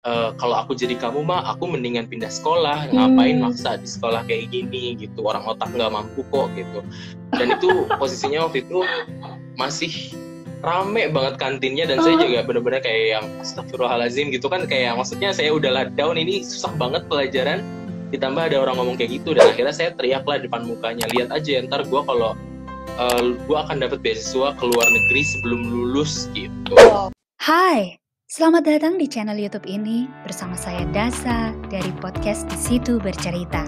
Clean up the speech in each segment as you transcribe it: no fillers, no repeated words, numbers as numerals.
kalau aku jadi kamu mah aku mendingan pindah sekolah, ngapain maksa di sekolah kayak gini gitu, orang otak nggak mampu kok gitu. Dan itu posisinya waktu itu masih rame banget kantinnya, dan saya juga bener-bener kayak yang astagfirullahaladzim gitu kan, kayak maksudnya saya udah down, ini susah banget pelajaran, ditambah ada orang ngomong kayak gitu. Dan akhirnya saya teriak lah depan mukanya, lihat aja ntar gue kalau gue akan dapat beasiswa ke luar negeri sebelum lulus gitu. Hai, selamat datang di channel YouTube ini bersama saya Dasa dari podcast Di Situ Bercerita.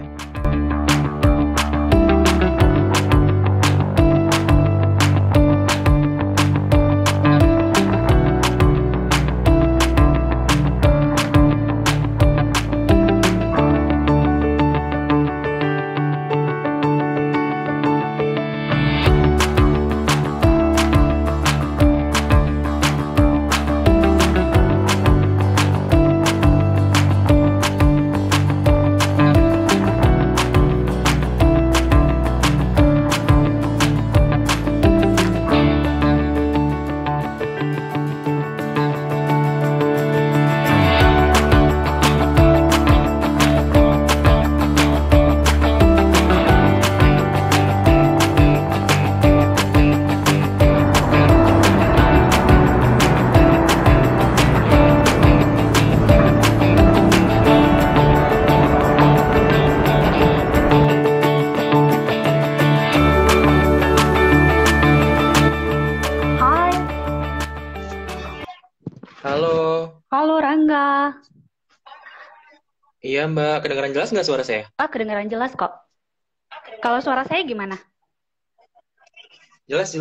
Halo Rangga. Iya Mbak, kedengaran jelas nggak suara saya? Kedengaran jelas kok. Kalau suara saya gimana? Jelas.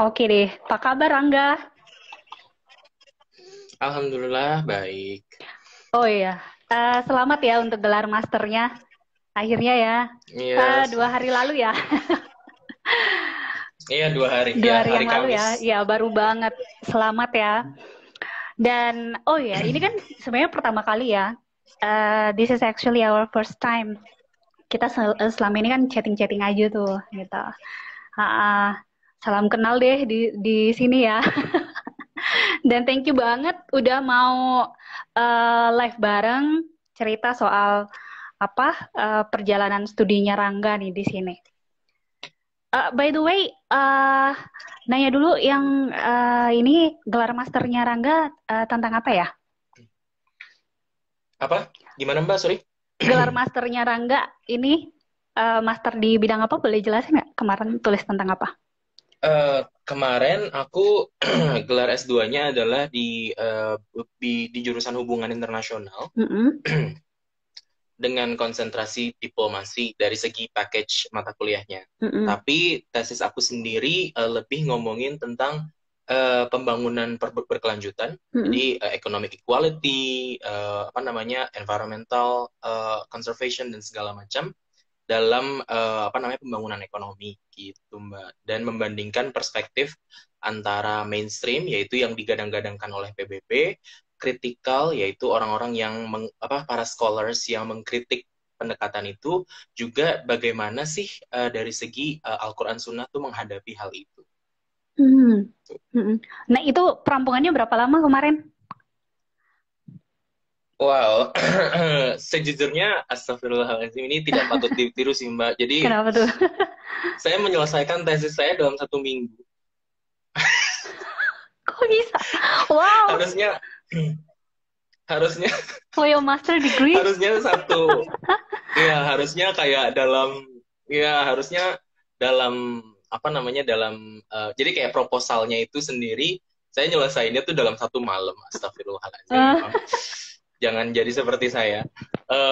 Oke deh, apa kabar Rangga? Alhamdulillah baik. Oh iya, selamat ya untuk gelar masternya. Akhirnya ya, Iya. 2 hari lalu ya. Iya 2 hari. 2 hari hari yang lalu Kamis. ya. Iya baru banget. Selamat ya. Dan oh ya, ini kan sebenarnya pertama kali ya. This is actually our first time. Kita selama ini kan chatting-chatting aja tuh, gitu. Salam kenal deh di sini ya. Dan thank you banget udah mau live bareng, cerita soal perjalanan studinya Rangga nih di sini. By the way, nanya dulu yang ini gelar masternya Rangga tentang apa ya? Apa? Gimana Mbak? Sorry. Gelar masternya Rangga ini master di bidang apa? Boleh jelasin nggak? Kemarin tulis tentang apa? Kemarin aku gelar S2-nya adalah di jurusan hubungan internasional. Dengan konsentrasi diplomasi dari segi package mata kuliahnya. Tapi tesis aku sendiri lebih ngomongin tentang pembangunan berkelanjutan, jadi economic equality, environmental conservation dan segala macam dalam pembangunan ekonomi gitu Mbak. Dan membandingkan perspektif antara mainstream, yaitu yang digadang-gadangkan oleh PBB, kritikal, yaitu orang-orang yang para scholars yang mengkritik pendekatan itu, juga bagaimana sih dari segi Al-Quran Sunnah tuh menghadapi hal itu. Nah itu perampungannya berapa lama kemarin? Wow, sejujurnya astagfirullahaladzim, ini tidak patut ditiru sih Mbak. Jadi kenapa tuh? Saya menyelesaikan tesis saya dalam 1 minggu. Kok bisa? Wow. Harusnya for your master degree harusnya harusnya kayak harusnya dalam jadi kayak proposalnya itu sendiri saya nyelesainnya tuh dalam 1 malam. Astagfirullahaladzim. Jangan jadi seperti saya.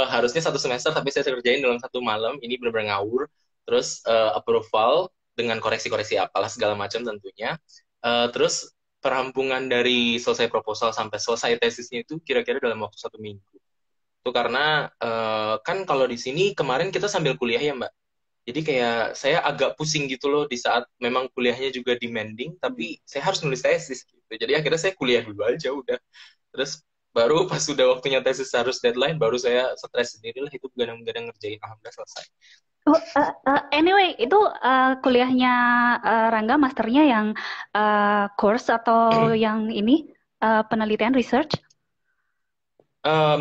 Harusnya 1 semester tapi saya kerjain dalam 1 malam. Ini benar-benar ngawur. Terus approval dengan koreksi-koreksi apalah segala macam tentunya. Terus perampungan dari selesai proposal sampai selesai tesisnya itu kira-kira dalam waktu 1 minggu. Itu karena kan kalau di sini kemarin kita sambil kuliah ya Mbak. Jadi kayak saya agak pusing gitu loh di saat memang kuliahnya juga demanding, tapi saya harus nulis tesis gitu. Jadi akhirnya saya kuliah dulu aja udah. Terus baru pas sudah waktunya tesis harus deadline, baru saya stres sendiri lah, itu begadang-begadang ngerjain. Alhamdulillah selesai. Anyway, itu kuliahnya Rangga masternya yang course atau yang ini penelitian research?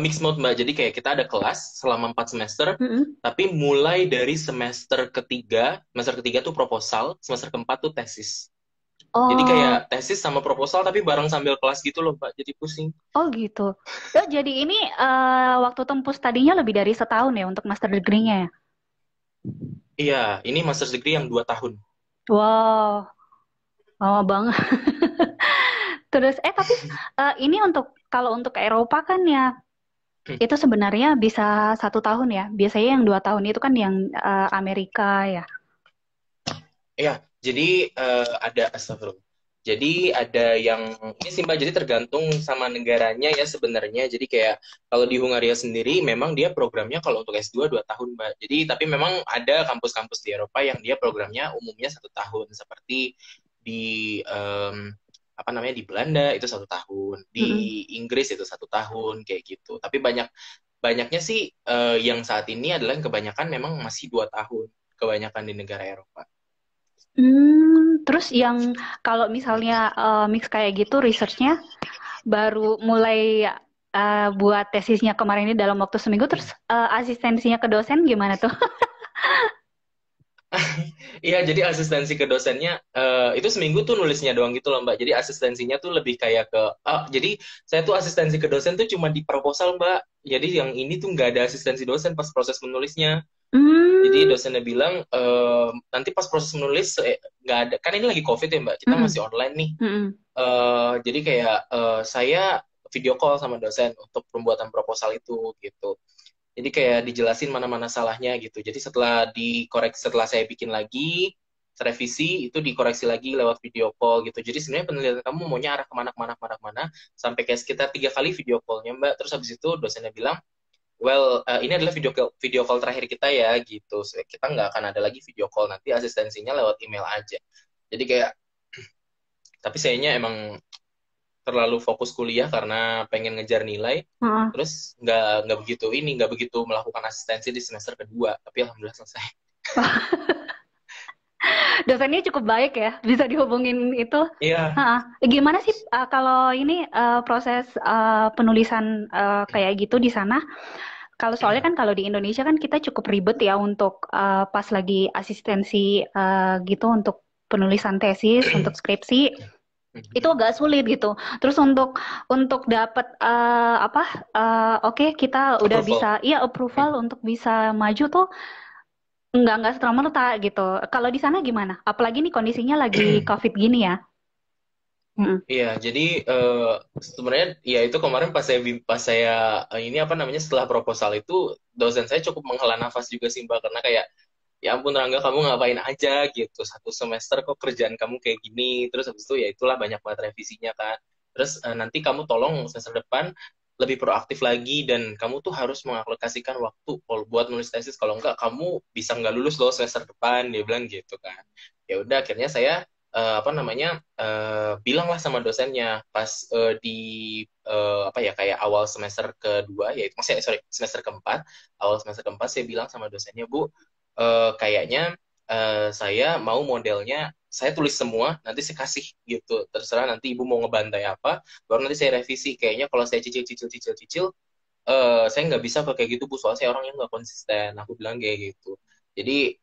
Mixed mode Mbak, jadi kayak kita ada kelas selama 4 semester, Mm-mm. tapi mulai dari semester ketiga tuh proposal, semester keempat tuh tesis. Jadi Oh, kayak tesis sama proposal tapi bareng sambil kelas gitu loh Mbak, jadi pusing. oh gitu. Oh, jadi ini waktu tempuh studinya lebih dari setahun ya untuk master degree-nya ya? Iya, ini master degree yang 2 tahun. Wow, lama banget. Terus, tapi ini untuk kalau untuk Eropa kan ya itu sebenarnya bisa 1 tahun ya. Biasanya yang 2 tahun itu kan yang Amerika ya. Iya, jadi ada astagfirullah. Jadi ada yang ini sih Mbak, jadi tergantung sama negaranya ya sebenarnya. Jadi kayak kalau di Hungaria sendiri memang dia programnya kalau untuk S2 2 tahun Mbak. Jadi tapi memang ada kampus-kampus di Eropa yang dia programnya umumnya 1 tahun seperti di apa namanya di Belanda itu 1 tahun, di Mm-mm. Inggris itu 1 tahun kayak gitu. Tapi banyaknya sih yang saat ini adalah yang kebanyakan memang masih 2 tahun kebanyakan di negara Eropa. Terus yang kalau misalnya mix kayak gitu researchnya baru mulai buat tesisnya kemarin ini dalam waktu seminggu, terus asistensinya ke dosen gimana tuh? Iya, jadi asistensi ke dosennya itu seminggu tuh nulisnya doang gitu loh Mbak. Jadi asistensinya tuh lebih kayak ke, jadi saya tuh asistensi ke dosen tuh cuma di proposal Mbak. Jadi yang ini tuh nggak ada asistensi dosen pas proses menulisnya. Jadi Hmm, dosennya bilang nanti pas proses menulis nggak ada, kan ini lagi COVID ya Mbak. Kita mm-mm, masih online nih. mm-mm. Jadi kayak saya video call sama dosen untuk pembuatan proposal itu gitu. Jadi kayak dijelasin mana-mana salahnya gitu. Jadi setelah saya bikin lagi, revisi itu dikoreksi lagi lewat video call gitu. Jadi sebenarnya penelitian kamu maunya arah kemana kemana kemana kemana sampai kayak sekitar 3 kali video callnya Mbak. Terus habis itu dosennya bilang, well ini adalah video call terakhir kita ya gitu. So, kita nggak akan ada lagi video call, nanti asistensinya lewat email aja. Jadi kayak tapi sayanya emang terlalu fokus kuliah karena pengen ngejar nilai, Heeh. terus nggak begitu melakukan asistensi di semester kedua, tapi alhamdulillah selesai. Dosennya cukup baik ya, bisa dihubungin itu. Iya. Heeh. Gimana sih kalau ini proses penulisan kayak gitu di sana? Kalau soalnya kan kalau di Indonesia kan kita cukup ribet ya untuk pas lagi asistensi gitu untuk penulisan tesis, untuk skripsi itu agak sulit gitu. Terus untuk dapat apa? Oke, kita udah Approval. bisa, iya approval untuk bisa maju tuh nggak serta-merta gitu. Kalau di sana gimana? Apalagi nih kondisinya lagi COVID gini ya. Mm-mm. Iya, jadi sebenarnya ya itu kemarin pas saya ini apa namanya setelah proposal itu dosen saya cukup menghela nafas juga sih Mbak, karena kayak ya ampun Rangga, kamu ngapain aja gitu 1 semester kok kerjaan kamu kayak gini, terus habis itu ya itulah banyak banget revisinya kan. Terus nanti kamu tolong semester depan lebih proaktif lagi dan kamu tuh harus mengalokasikan waktu kalau buat nulis tesis, kalau enggak kamu bisa nggak lulus loh semester depan, dia bilang gitu kan. Ya udah akhirnya saya apa namanya bilanglah sama dosennya pas di apa ya kayak awal semester kedua, ya maksudnya sorry semester keempat, awal semester keempat saya bilang sama dosennya, Bu, kayaknya saya mau modelnya saya tulis semua nanti saya kasih gitu, terserah nanti ibu mau ngebantai apa, baru nanti saya revisi. Kayaknya kalau saya cicil cicil cicil cicil saya nggak bisa kayak gitu Bu, soalnya saya orangnya nggak konsisten, aku bilang kayak gitu. Jadi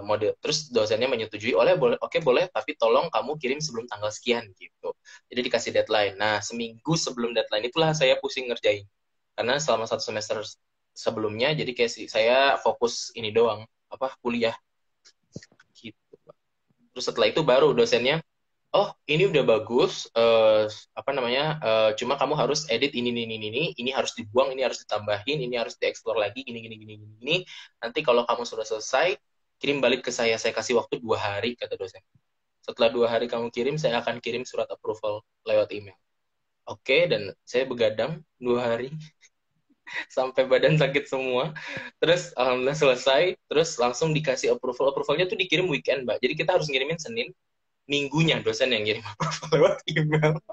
model terus dosennya menyetujui, oleh boleh, oke boleh, tapi tolong kamu kirim sebelum tanggal sekian gitu. Jadi dikasih deadline. Nah seminggu sebelum deadline itulah saya pusing ngerjain, karena selama 1 semester sebelumnya jadi kayak saya fokus ini doang, apa kuliah gitu. Terus setelah itu baru dosennya, oh ini udah bagus, apa namanya, cuma kamu harus edit ini harus dibuang, ini harus ditambahin, ini harus dieksplor lagi, gini. Nanti kalau kamu sudah selesai, kirim balik ke saya kasih waktu 2 hari, kata dosen. Setelah 2 hari kamu kirim, saya akan kirim surat approval lewat email. Oke, dan saya begadang 2 hari sampai badan sakit semua. Terus alhamdulillah selesai, terus langsung dikasih approval. Approvalnya tuh dikirim weekend, Mbak. Jadi kita harus ngirimin Senin, minggunya dosen yang ngirim approval lewat email.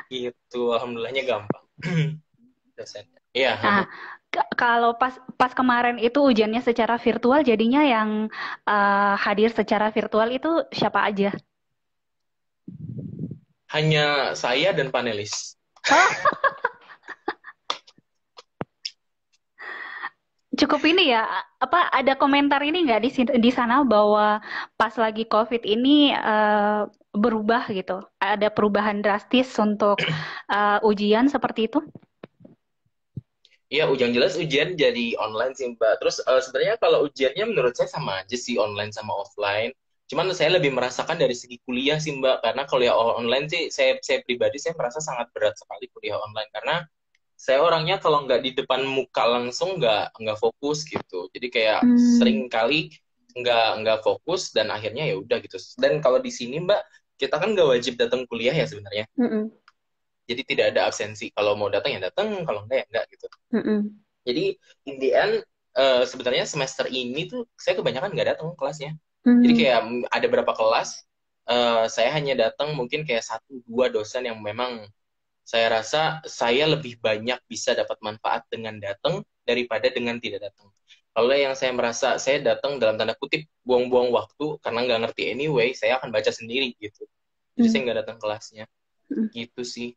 Gitu, alhamdulillahnya gampang. Dosennya. Iya, Nah, kalau pas pas kemarin itu ujiannya secara virtual, jadinya yang hadir secara virtual itu siapa aja? hanya saya dan panelis. cukup ini ya, apa ada komentar ini nggak di sana bahwa pas lagi COVID ini berubah gitu, ada perubahan drastis untuk ujian seperti itu? Iya, yang jelas ujian jadi online sih, Mbak. Terus sebenarnya kalau ujiannya menurut saya sama aja sih, online sama offline. Cuman saya lebih merasakan dari segi kuliah sih, Mbak. Karena kuliah online sih, saya pribadi saya merasa sangat berat sekali kuliah online. Karena saya orangnya kalau nggak di depan muka langsung nggak fokus gitu. Jadi kayak Hmm, sering kali nggak fokus dan akhirnya ya udah gitu. Dan kalau di sini, Mbak, kita kan nggak wajib datang kuliah ya sebenarnya. mm-mm, Jadi tidak ada absensi. Kalau mau datang ya datang, kalau enggak ya enggak gitu. mm-mm, Jadi in the end sebenarnya semester ini tuh saya kebanyakan nggak datang kelasnya. Jadi mm, kayak ada berapa kelas saya hanya datang mungkin kayak satu dua dosen yang memang saya rasa saya lebih banyak bisa dapat manfaat dengan datang daripada dengan tidak datang. Kalau yang saya merasa saya datang dalam tanda kutip buang-buang waktu karena nggak ngerti anyway, saya akan baca sendiri gitu. Jadi saya mm, nggak datang kelasnya. mm. Gitu sih.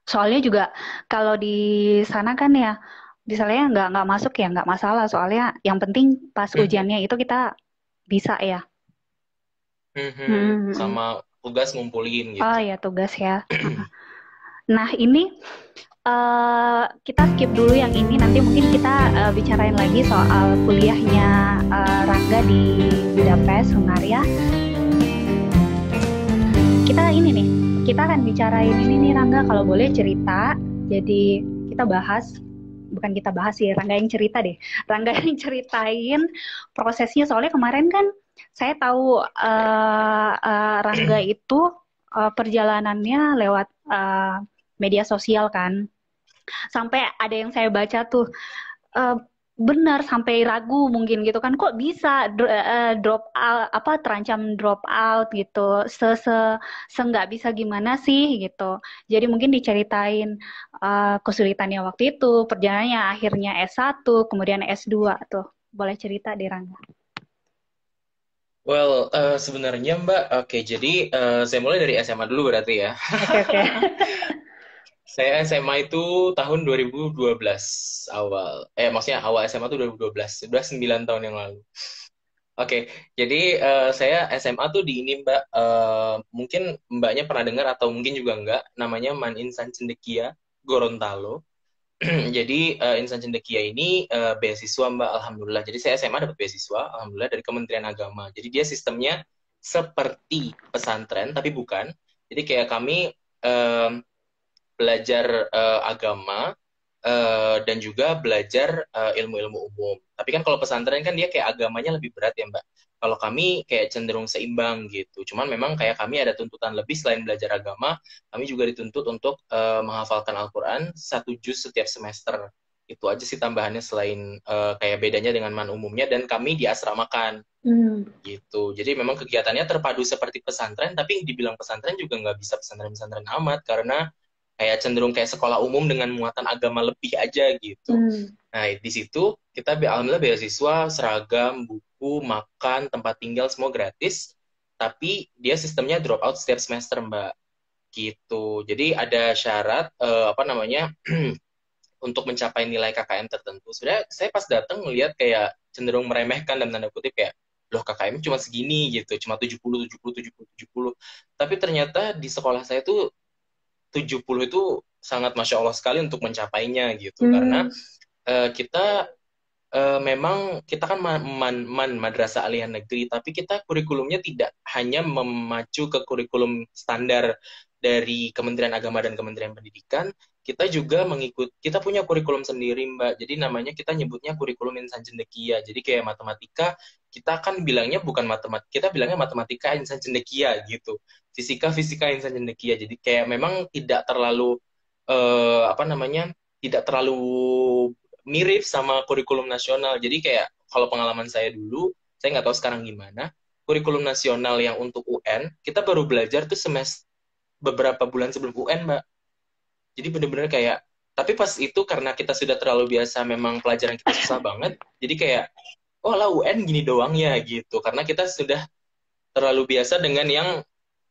Soalnya juga kalau di sana kan ya, misalnya nggak masuk ya nggak masalah. Soalnya yang penting pas ujiannya itu kita bisa ya. Mm, mm, mm. Sama tugas ngumpulin Oh gitu. ya tugas ya. Nah ini kita skip dulu yang ini. Nanti mungkin kita bicarain lagi soal kuliahnya Rangga di Budapest, Hungaria. Kita ini nih, kita akan bicarain ini nih Rangga. Kalau boleh cerita, jadi kita bahas, bukan kita bahas sih, Rangga yang cerita deh. Rangga yang ceritain prosesnya. Soalnya kemarin kan saya tahu Rangga itu perjalanannya lewat media sosial kan. Sampai ada yang saya baca tuh eh, benar sampai ragu mungkin gitu kan, kok bisa drop out, apa terancam drop out gitu, se nggak bisa gimana sih gitu. Jadi mungkin diceritain kesulitannya waktu itu, perjalanannya akhirnya S1 kemudian S2 tuh, boleh cerita deh Rangga. Well, sebenarnya Mbak, oke, jadi saya mulai dari SMA dulu berarti ya. Oke oke. Saya SMA itu tahun 2012 awal. Maksudnya awal SMA itu 2012. Sudah 9 tahun yang lalu. Oke, jadi saya SMA tuh di ini Mbak, mungkin Mbaknya pernah dengar atau mungkin juga enggak, namanya Man Insan Cendekia Gorontalo. Jadi Insan Cendekia ini beasiswa Mbak, Alhamdulillah. Jadi saya SMA dapat beasiswa, Alhamdulillah dari Kementerian Agama. Jadi dia sistemnya seperti pesantren, tapi bukan. Jadi kayak kami eh, belajar agama dan juga belajar ilmu-ilmu umum. Tapi kan kalau pesantren kan dia kayak agamanya lebih berat ya Mbak. Kalau kami kayak cenderung seimbang gitu. Cuman memang kayak kami ada tuntutan lebih selain belajar agama, kami juga dituntut untuk menghafalkan Al-Quran satu juz setiap semester. Itu aja sih tambahannya selain kayak bedanya dengan man umumnya dan kami diasramakan Hmm. gitu. Jadi memang kegiatannya terpadu seperti pesantren, tapi dibilang pesantren juga nggak bisa pesantren-pesantren amat karena kayak cenderung kayak sekolah umum dengan muatan agama lebih aja gitu. Hmm. Nah, di situ kita alhamdulillah beasiswa, seragam, buku, makan, tempat tinggal semua gratis, tapi dia sistemnya drop out setiap semester, Mbak. Gitu. Jadi ada syarat apa namanya untuk mencapai nilai KKM tertentu. Sebenarnya saya pas datang melihat kayak cenderung meremehkan dalam tanda kutip kayak loh KKM cuma segini gitu, cuma 70 70 70 70. Tapi ternyata di sekolah saya tuh 70 itu sangat masya Allah sekali untuk mencapainya gitu karena Hmm. kita memang kita kan madrasah aliyah negeri, tapi kita kurikulumnya tidak hanya memacu ke kurikulum standar dari Kementerian Agama dan Kementerian Pendidikan, kita juga kita punya kurikulum sendiri, Mbak. Jadi namanya kita nyebutnya kurikulum insan cendekia. Jadi kayak matematika, kita kan bilangnya bukan matematika, kita bilangnya matematika insan cendekia gitu. Fisika insan cendekia. Jadi kayak memang tidak terlalu apa namanya? Tidak terlalu mirip sama kurikulum nasional. Jadi kayak kalau pengalaman saya dulu, saya nggak tahu sekarang gimana, kurikulum nasional yang untuk UN, kita baru belajar tuh semester beberapa bulan sebelum UN, Mbak. Jadi bener-bener kayak, tapi pas itu karena kita sudah terlalu biasa, memang pelajaran kita susah banget, jadi kayak, oh lah UN gini doang ya gitu. Karena kita sudah terlalu biasa dengan yang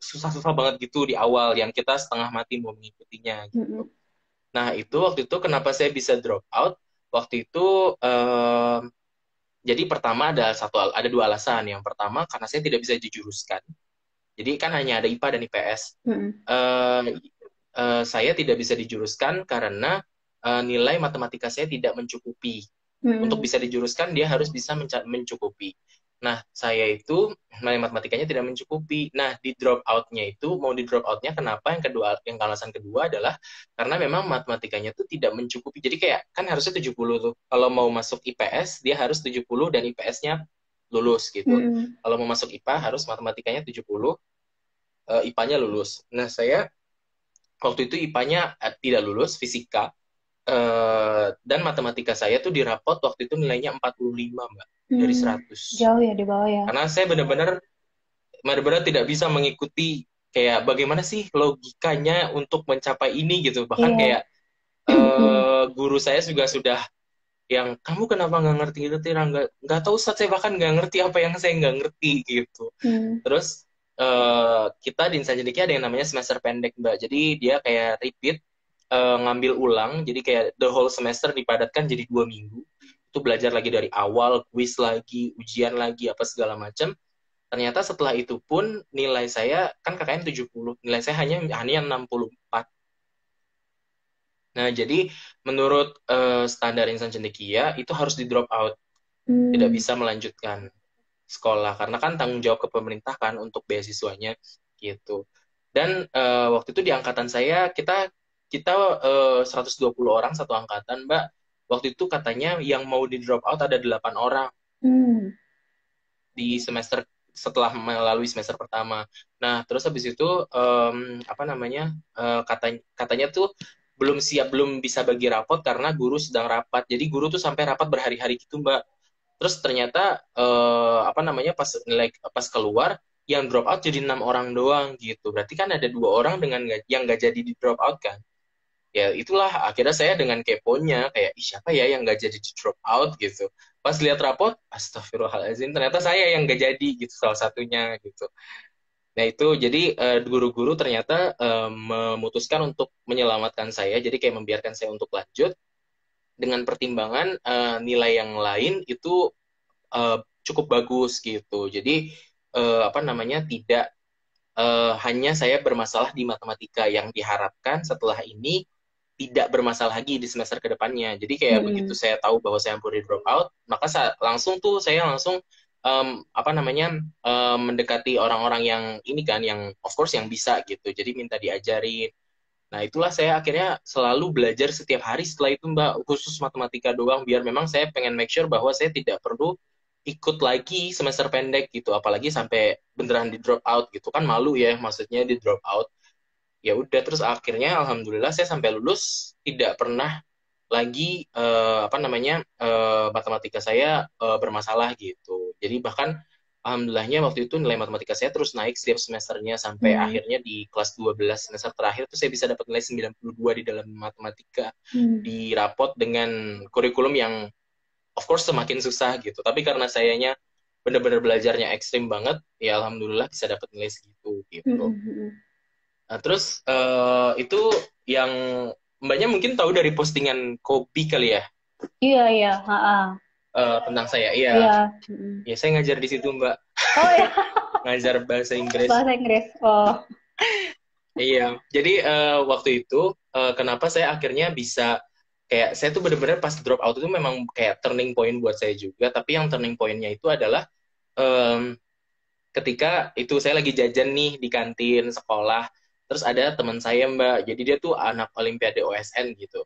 susah-susah banget gitu di awal, yang kita setengah mati mau mengikutinya gitu. Hmm. Nah, itu waktu itu kenapa saya bisa drop out? waktu itu jadi pertama ada dua alasan. Yang pertama karena saya tidak bisa dijuruskan. Jadi kan hanya ada IPA dan IPS. Eh, saya tidak bisa dijuruskan karena nilai matematika saya tidak mencukupi. Untuk bisa dijuruskan dia harus bisa mencukupi. Nah, saya itu nilai matematikanya tidak mencukupi. Nah, di drop out-nya itu, mau di drop out-nya kenapa? Yang alasan kedua adalah karena memang matematikanya itu tidak mencukupi. Jadi kayak, kan harusnya 70 tuh. Kalau mau masuk IPS, dia harus 70 dan IPS-nya lulus gitu. Kalau mau masuk IPA, harus matematikanya 70, IPA-nya lulus. Nah, saya waktu itu IPA-nya tidak lulus, fisika. Dan matematika saya tuh di rapot waktu itu nilainya 45, Mbak, dari 100. Jauh ya di bawah ya. Karena saya benar-benar tidak bisa mengikuti kayak bagaimana sih logikanya untuk mencapai ini gitu. Bahkan kayak guru saya juga sudah yang kamu kenapa nggak ngerti nggak tahu, Ustaz, saya bahkan nggak ngerti apa yang saya nggak ngerti gitu. Terus kita di Insan Cendekia ada yang namanya semester pendek, Mbak. Jadi dia kayak repeat, ngambil ulang, jadi kayak the whole semester dipadatkan jadi 2 minggu. Itu belajar lagi dari awal, kuis lagi, ujian lagi, apa segala macam. Ternyata setelah itu pun nilai saya, kan KKN 70, nilai saya hanya 64. Nah, jadi menurut standar Insan Cendekia itu harus di drop out. Tidak bisa melanjutkan sekolah karena kan tanggung jawab ke pemerintah kan untuk beasiswanya gitu. Dan waktu itu di angkatan saya kita 120 orang satu angkatan, Mbak. Waktu itu katanya yang mau di drop out ada 8 orang di semester setelah melalui semester pertama. Nah, terus habis itu katanya tuh belum bisa bagi rapot karena guru sedang rapat. Jadi guru tuh sampai rapat berhari-hari gitu, Mbak. Terus ternyata pas keluar yang drop out jadi 6 orang doang gitu. Berarti kan ada 2 orang yang nggak jadi di drop out kan. Ya itulah akhirnya saya dengan keponya kayak siapa ya yang nggak jadi di drop out gitu. Pas lihat rapot, astagfirullahaladzim, ternyata saya yang nggak jadi gitu, salah satunya gitu. Nah itu jadi guru-guru ternyata memutuskan untuk menyelamatkan saya, jadi kayak membiarkan saya untuk lanjut dengan pertimbangan nilai yang lain itu cukup bagus gitu. Jadi tidak hanya saya bermasalah di matematika, yang diharapkan setelah ini tidak bermasalah lagi di semester kedepannya. Jadi kayak begitu saya tahu bahwa saya hampir di drop out, maka saya langsung mendekati orang-orang yang ini kan, yang of course yang bisa gitu. Jadi minta diajarin. Nah itulah saya akhirnya selalu belajar setiap hari setelah itu, Mbak, khusus matematika doang, biar memang saya pengen make sure bahwa saya tidak perlu ikut lagi semester pendek gitu, apalagi sampai beneran di drop out gitu kan, malu ya maksudnya di drop out. Ya udah, terus akhirnya alhamdulillah saya sampai lulus tidak pernah lagi matematika saya bermasalah gitu. Jadi bahkan alhamdulillahnya waktu itu nilai matematika saya terus naik setiap semesternya sampai akhirnya di kelas 12 semester terakhir tuh saya bisa dapat nilai 92 di dalam matematika di rapot dengan kurikulum yang of course semakin susah gitu. Tapi karena sayanya benar-benar belajarnya ekstrim banget, ya alhamdulillah bisa dapat nilai segitu gitu. Nah, terus itu yang Mbaknya mungkin tahu dari postingan Kopi kali ya? Iya. Tentang saya, iya. Ya, saya ngajar di situ, Mbak. Oh ya. Ngajar bahasa Inggris. Bahasa Inggris. Oh. Iya. Jadi waktu itu kenapa saya akhirnya bisa kayak saya tuh benar-benar pas drop out itu memang kayak turning point buat saya juga. Tapi yang turning point-nya itu adalah ketika itu saya lagi jajan nih di kantin sekolah. Terus ada teman saya, Mbak, jadi dia tuh anak Olimpiade OSN gitu.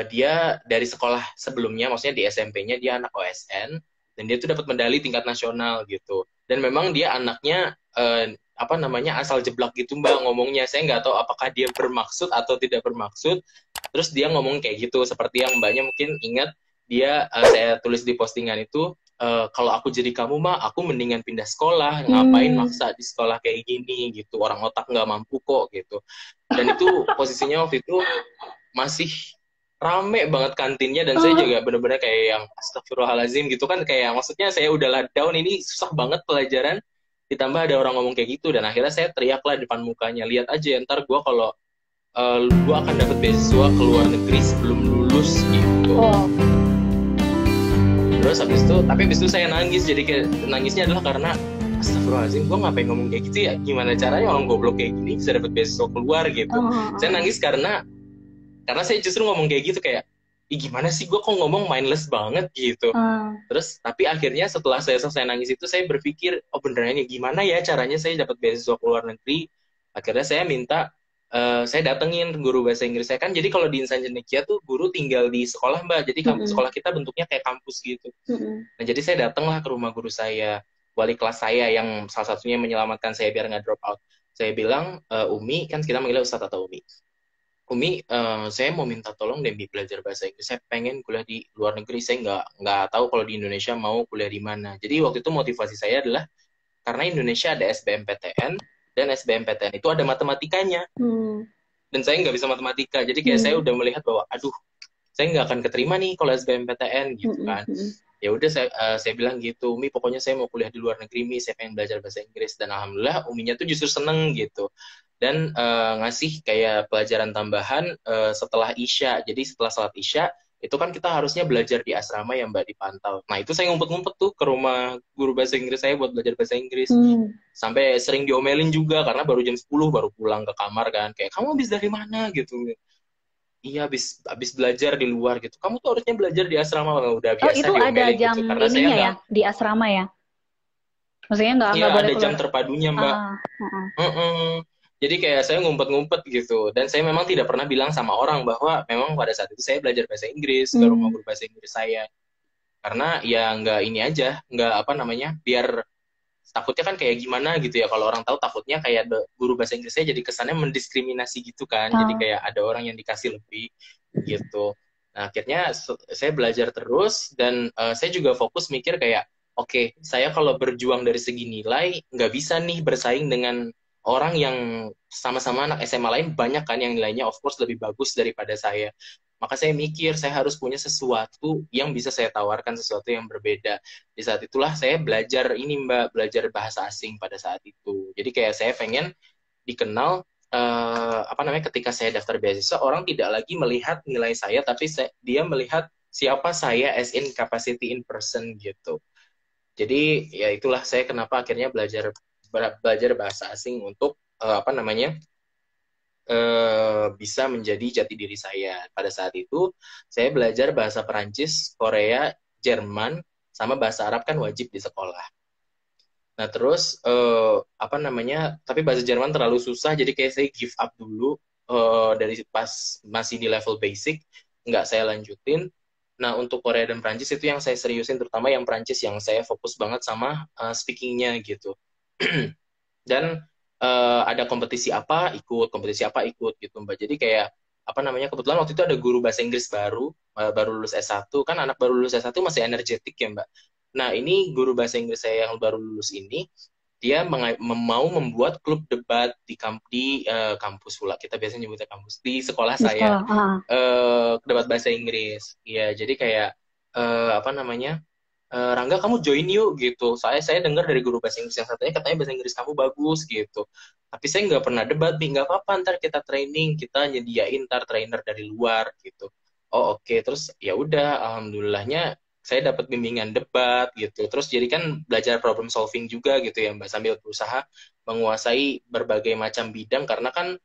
Dia dari sekolah sebelumnya, maksudnya di SMP-nya dia anak OSN, dan dia tuh dapat medali tingkat nasional gitu. Dan memang dia anaknya asal jeblak gitu, Mbak, ngomongnya. Saya nggak tahu apakah dia bermaksud atau tidak bermaksud. Terus dia ngomong kayak gitu, seperti yang Mbaknya mungkin ingat, saya tulis di postingan itu, kalau aku jadi kamu mah, aku mendingan pindah sekolah, ngapain maksa di sekolah kayak gini gitu, orang otak nggak mampu kok gitu. Dan itu posisinya waktu itu masih rame banget kantinnya, dan saya juga bener-bener kayak yang astagfirullahalazim gitu kan, kayak maksudnya saya udah down, ini susah banget pelajaran, ditambah ada orang ngomong kayak gitu, dan akhirnya saya teriak lah depan mukanya, lihat aja ntar gue kalau gue akan dapat beasiswa ke luar negeri sebelum lulus gitu. Oh. Terus habis itu saya nangis. Jadi kayak nangisnya adalah karena astagfirullahaladzim, gue ngapain ngomong kayak gitu ya? Gimana caranya orang goblok kayak gini bisa dapat beasiswa keluar gitu? Saya nangis karena saya justru ngomong kayak gitu kayak, ih gimana sih gue kok ngomong mindless banget gitu. Terus tapi akhirnya setelah saya selesai nangis itu saya berpikir, oh beneran ya gimana ya caranya saya dapat beasiswa ke luar negeri. Akhirnya saya minta, saya datengin guru bahasa Inggris saya kan. Jadi kalau di Insan Cendekia tuh guru tinggal di sekolah Mbak. Jadi sekolah kita bentuknya kayak kampus gitu. Nah jadi saya datanglah ke rumah guru saya, wali kelas saya yang salah satunya menyelamatkan saya biar nggak drop out. Saya bilang, Umi, kan kita manggilnya Ustadz atau Umi. Umi, saya mau minta tolong deh belajar bahasa Inggris. Saya pengen kuliah di luar negeri. Saya nggak tahu kalau di Indonesia mau kuliah di mana. Jadi waktu itu motivasi saya adalah karena Indonesia ada SBMPTN dan SBMPTN itu ada matematikanya. Dan saya nggak bisa matematika. Jadi kayak saya udah melihat bahwa, aduh, saya nggak akan keterima nih kalau SBMPTN gitu kan. Ya udah saya bilang gitu, Umi pokoknya saya mau kuliah di luar negeri, Mi, saya pengen belajar bahasa Inggris. Dan alhamdulillah Uminya tuh justru seneng gitu. Dan ngasih kayak pelajaran tambahan setelah Isya. Jadi setelah salat Isya, itu kan kita harusnya belajar di asrama ya Mbak, dipantau. Nah itu saya ngumpet-ngumpet tuh ke rumah guru bahasa Inggris saya buat belajar bahasa Inggris. Sampai sering diomelin juga karena baru jam 10 baru pulang ke kamar kan. Kayak, kamu habis dari mana gitu. Iya, habis belajar di luar gitu. Kamu tuh harusnya belajar di asrama. Udah biasa itu ada diomelin jam gitu. Karena saya ininya nggak, ya di asrama ya? Maksudnya nggak iya boleh ada keluar. jam terpadunya Mbak. Jadi kayak saya ngumpet-ngumpet gitu. Dan saya memang tidak pernah bilang sama orang bahwa memang pada saat itu saya belajar bahasa Inggris ke rumah guru bahasa Inggris saya. Karena ya nggak ini aja, nggak apa namanya, biar takutnya kan kayak gimana gitu ya. Kalau orang tahu takutnya kayak guru bahasa Inggris saya jadi kesannya mendiskriminasi gitu kan. Jadi kayak ada orang yang dikasih lebih gitu. Nah akhirnya saya belajar terus dan saya juga fokus mikir kayak, oke, saya kalau berjuang dari segi nilai nggak bisa nih bersaing dengan orang yang sama-sama anak SMA lain, banyak kan yang nilainya of course lebih bagus daripada saya. Maka saya mikir saya harus punya sesuatu yang bisa saya tawarkan, sesuatu yang berbeda. Di saat itulah saya belajar ini Mbak, belajar bahasa asing pada saat itu. Jadi kayak saya pengen dikenal, apa namanya, ketika saya daftar beasiswa orang tidak lagi melihat nilai saya, tapi dia melihat siapa saya as in capacity in person gitu. Jadi ya itulah saya kenapa akhirnya belajar bahasa asing untuk apa namanya, bisa menjadi jati diri saya. Pada saat itu saya belajar bahasa Perancis, Korea, Jerman, sama bahasa Arab kan wajib di sekolah. Nah terus apa namanya, tapi bahasa Jerman terlalu susah, jadi kayak saya give up dulu dari pas masih di level basic, nggak saya lanjutin. Nah untuk Korea dan Prancis itu yang saya seriusin, terutama yang Prancis yang saya fokus banget sama speakingnya gitu. Dan ada kompetisi apa ikut gitu Mbak. Jadi kayak apa namanya, kebetulan waktu itu ada guru bahasa Inggris baru lulus S1, kan anak baru lulus S1 masih energetik ya Mbak. Nah ini guru bahasa Inggris saya yang baru lulus ini, dia mau membuat klub debat di kampus pula, kita biasanya nyebutnya kampus, di sekolah Di saya, sekolah. debat bahasa Inggris. Ya jadi kayak apa namanya, Rangga kamu join yuk gitu. Saya dengar dari guru bahasa Inggris yang satunya katanya bahasa Inggris kamu bagus gitu. Tapi saya nggak pernah debat, nih nggak apa-apa, ntar kita training, kita nyediain ntar trainer dari luar gitu. Oh oke. Terus ya udah, alhamdulillahnya saya dapat bimbingan debat gitu. Terus jadi kan belajar problem solving juga gitu ya Mbak, sambil berusaha menguasai berbagai macam bidang karena kan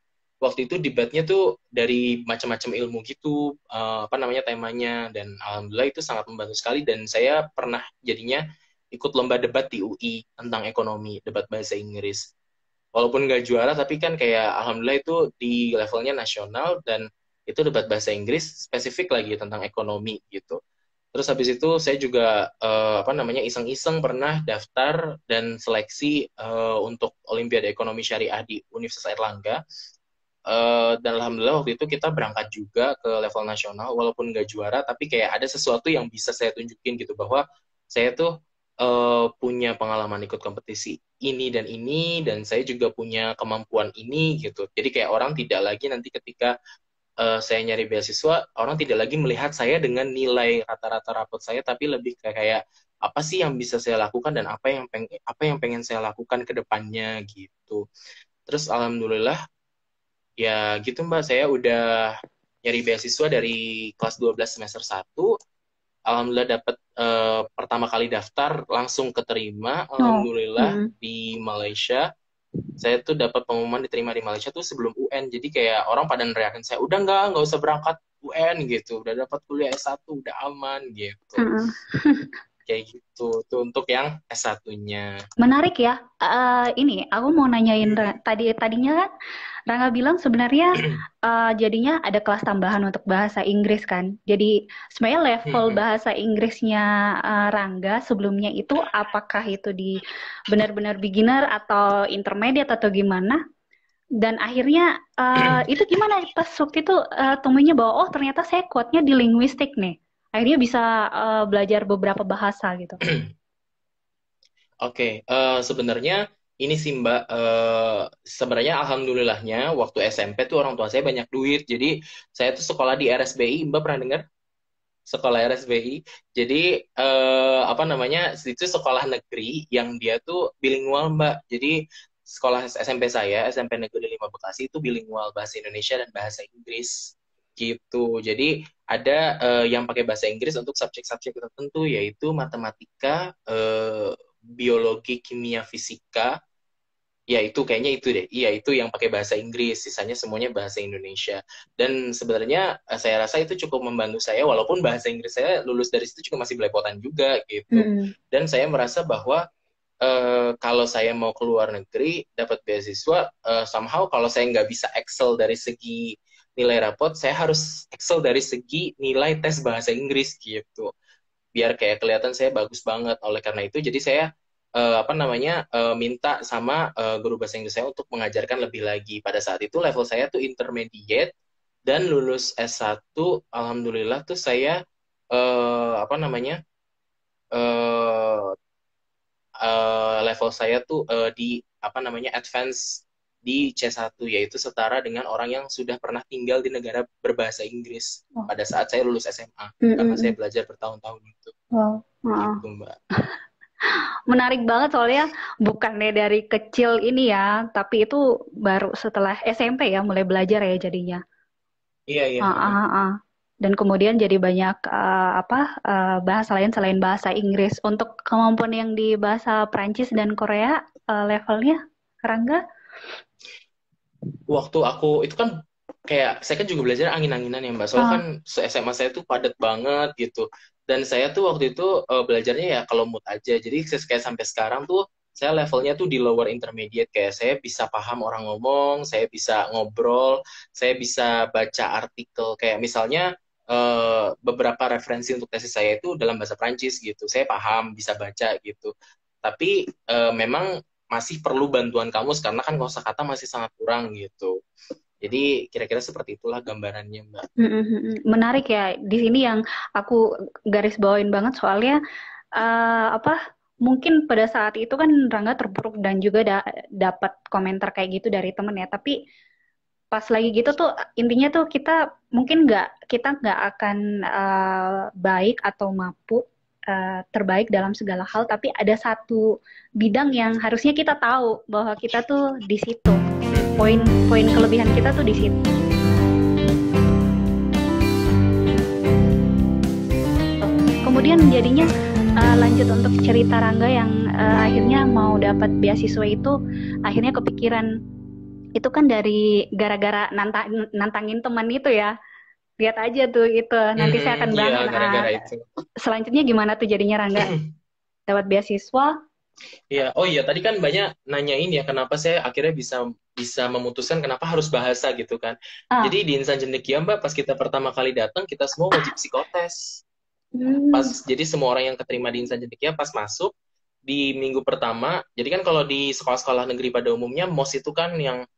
waktu itu debatnya tuh dari macam-macam ilmu gitu, apa namanya, temanya, dan alhamdulillah itu sangat membantu sekali. Dan saya pernah jadinya ikut lomba debat di UI tentang ekonomi, debat bahasa Inggris. Walaupun nggak juara, tapi kan kayak alhamdulillah itu di levelnya nasional, dan itu debat bahasa Inggris spesifik lagi tentang ekonomi gitu. Terus habis itu saya juga apa namanya, iseng-iseng pernah daftar dan seleksi untuk Olimpiade Ekonomi Syariah di Universitas Airlangga. Dan alhamdulillah waktu itu kita berangkat juga ke level nasional, walaupun nggak juara, tapi kayak ada sesuatu yang bisa saya tunjukin gitu, bahwa saya tuh punya pengalaman ikut kompetisi dan saya juga punya kemampuan ini gitu. Jadi kayak orang tidak lagi nanti ketika saya nyari beasiswa, orang tidak lagi melihat saya dengan nilai rata-rata rapot saya, tapi lebih kayak apa sih yang bisa saya lakukan dan apa yang pengen saya lakukan ke depannya gitu. Terus alhamdulillah Ya gitu Mbak, saya udah nyari beasiswa dari kelas 12 semester 1. Alhamdulillah dapat pertama kali daftar langsung keterima, Oh, alhamdulillah mm, di Malaysia. Saya tuh dapat pengumuman diterima di Malaysia tuh sebelum UN. Jadi kayak orang pada neriakin saya, udah nggak usah berangkat UN gitu. Udah dapat kuliah S1, udah aman gitu. mm. Kayak gitu. Tuh untuk yang S1-nya. Menarik ya. Ini aku mau nanyain tadinya kan Rangga bilang sebenarnya jadinya ada kelas tambahan untuk bahasa Inggris kan. Jadi sebenarnya level bahasa Inggrisnya Rangga sebelumnya itu apakah itu di benar-benar beginner atau intermediate atau gimana? Dan akhirnya itu gimana pas waktu itu temunya bahwa oh ternyata saya kuatnya di linguistik nih. Akhirnya bisa belajar beberapa bahasa gitu. Oke, sebenarnya ini sih Mbak, sebenarnya alhamdulillahnya waktu SMP tuh orang tua saya banyak duit, jadi saya tuh sekolah di RSBI, Mbak pernah dengar? Sekolah RSBI. Jadi apa namanya? Itu sekolah negeri yang dia tuh bilingual, Mbak. Jadi sekolah SMP saya, SMP Negeri 5 Bekasi itu bilingual bahasa Indonesia dan bahasa Inggris gitu. Jadi ada yang pakai bahasa Inggris untuk subjek-subjek tertentu yaitu matematika, biologi, kimia, fisika. Ya itu kayaknya itu deh. Iya itu yang pakai bahasa Inggris, sisanya semuanya bahasa Indonesia. Dan sebenarnya saya rasa itu cukup membantu saya walaupun bahasa Inggris saya lulus dari situ juga masih belepotan juga gitu. Mm-mm. Dan saya merasa bahwa kalau saya mau ke luar negeri dapat beasiswa, somehow kalau saya nggak bisa excel dari segi nilai rapot, saya harus excel dari segi nilai tes bahasa Inggris gitu biar kayak kelihatan saya bagus banget. Oleh karena itu, jadi saya apa namanya minta sama guru bahasa Inggris saya untuk mengajarkan lebih lagi. Pada saat itu level saya tuh intermediate dan lulus S1, alhamdulillah tuh saya apa namanya eh level saya tuh di apa namanya advance di C1 yaitu setara dengan orang yang sudah pernah tinggal di negara berbahasa Inggris Oh. pada saat saya lulus SMA karena saya Mm-mm. belajar bertahun-tahun itu. Wow. Gitu, Heeh. Mbak. Menarik banget soalnya bukannya dari kecil ini ya, tapi itu baru setelah SMP ya mulai belajar ya jadinya. Iya, iya. Ah, ah, ah. Dan kemudian jadi banyak bahasa lain selain bahasa Inggris. Untuk kemampuan yang di bahasa Prancis dan Korea levelnya, Rangga? Waktu aku itu kan kayak saya kan juga belajar angin-anginan ya Mbak. Soalnya kan Ah, SMA saya tuh padat banget gitu. Dan saya tuh waktu itu belajarnya ya kalau mood aja. Jadi kayak sampai sekarang tuh saya levelnya tuh di lower intermediate kayak saya bisa paham orang ngomong, saya bisa ngobrol, saya bisa baca artikel kayak misalnya beberapa referensi untuk tesis saya itu dalam bahasa Prancis gitu. Saya paham, bisa baca gitu. Tapi memang masih perlu bantuan kamus karena kan kosakata masih sangat kurang gitu. Jadi kira-kira seperti itulah gambarannya, Mbak. menarik ya. Di sini yang aku garis bawain banget soalnya apa? Mungkin pada saat itu kan Rangga terpuruk dan juga dapat komentar kayak gitu dari temen ya. Tapi pas lagi gitu tuh intinya tuh kita nggak akan baik atau mampu terbaik dalam segala hal, tapi ada satu bidang yang harusnya kita tahu bahwa kita tuh di situ. Poin-poin kelebihan kita tuh di situ. Kemudian jadinya lanjut untuk cerita Rangga yang akhirnya mau dapat beasiswa itu, akhirnya kepikiran itu kan dari gara-gara nantangin teman itu ya. Lihat aja tuh itu. Nanti saya akan Iya, bangun. gara-gara itu. Selanjutnya gimana tuh jadinya Rangga dapat beasiswa? Iya, oh iya tadi kan banyak nanyain ya kenapa saya akhirnya bisa bisa memutuskan kenapa harus bahasa gitu kan. Jadi Ah, di Insan Cendekia Mbak pas kita pertama kali datang kita semua wajib psikotes. Pas hmm, jadi semua orang yang keterima di Insan Cendekia pas masuk di minggu pertama. Jadi kan kalau di sekolah-sekolah negeri pada umumnya MOS itu kan yang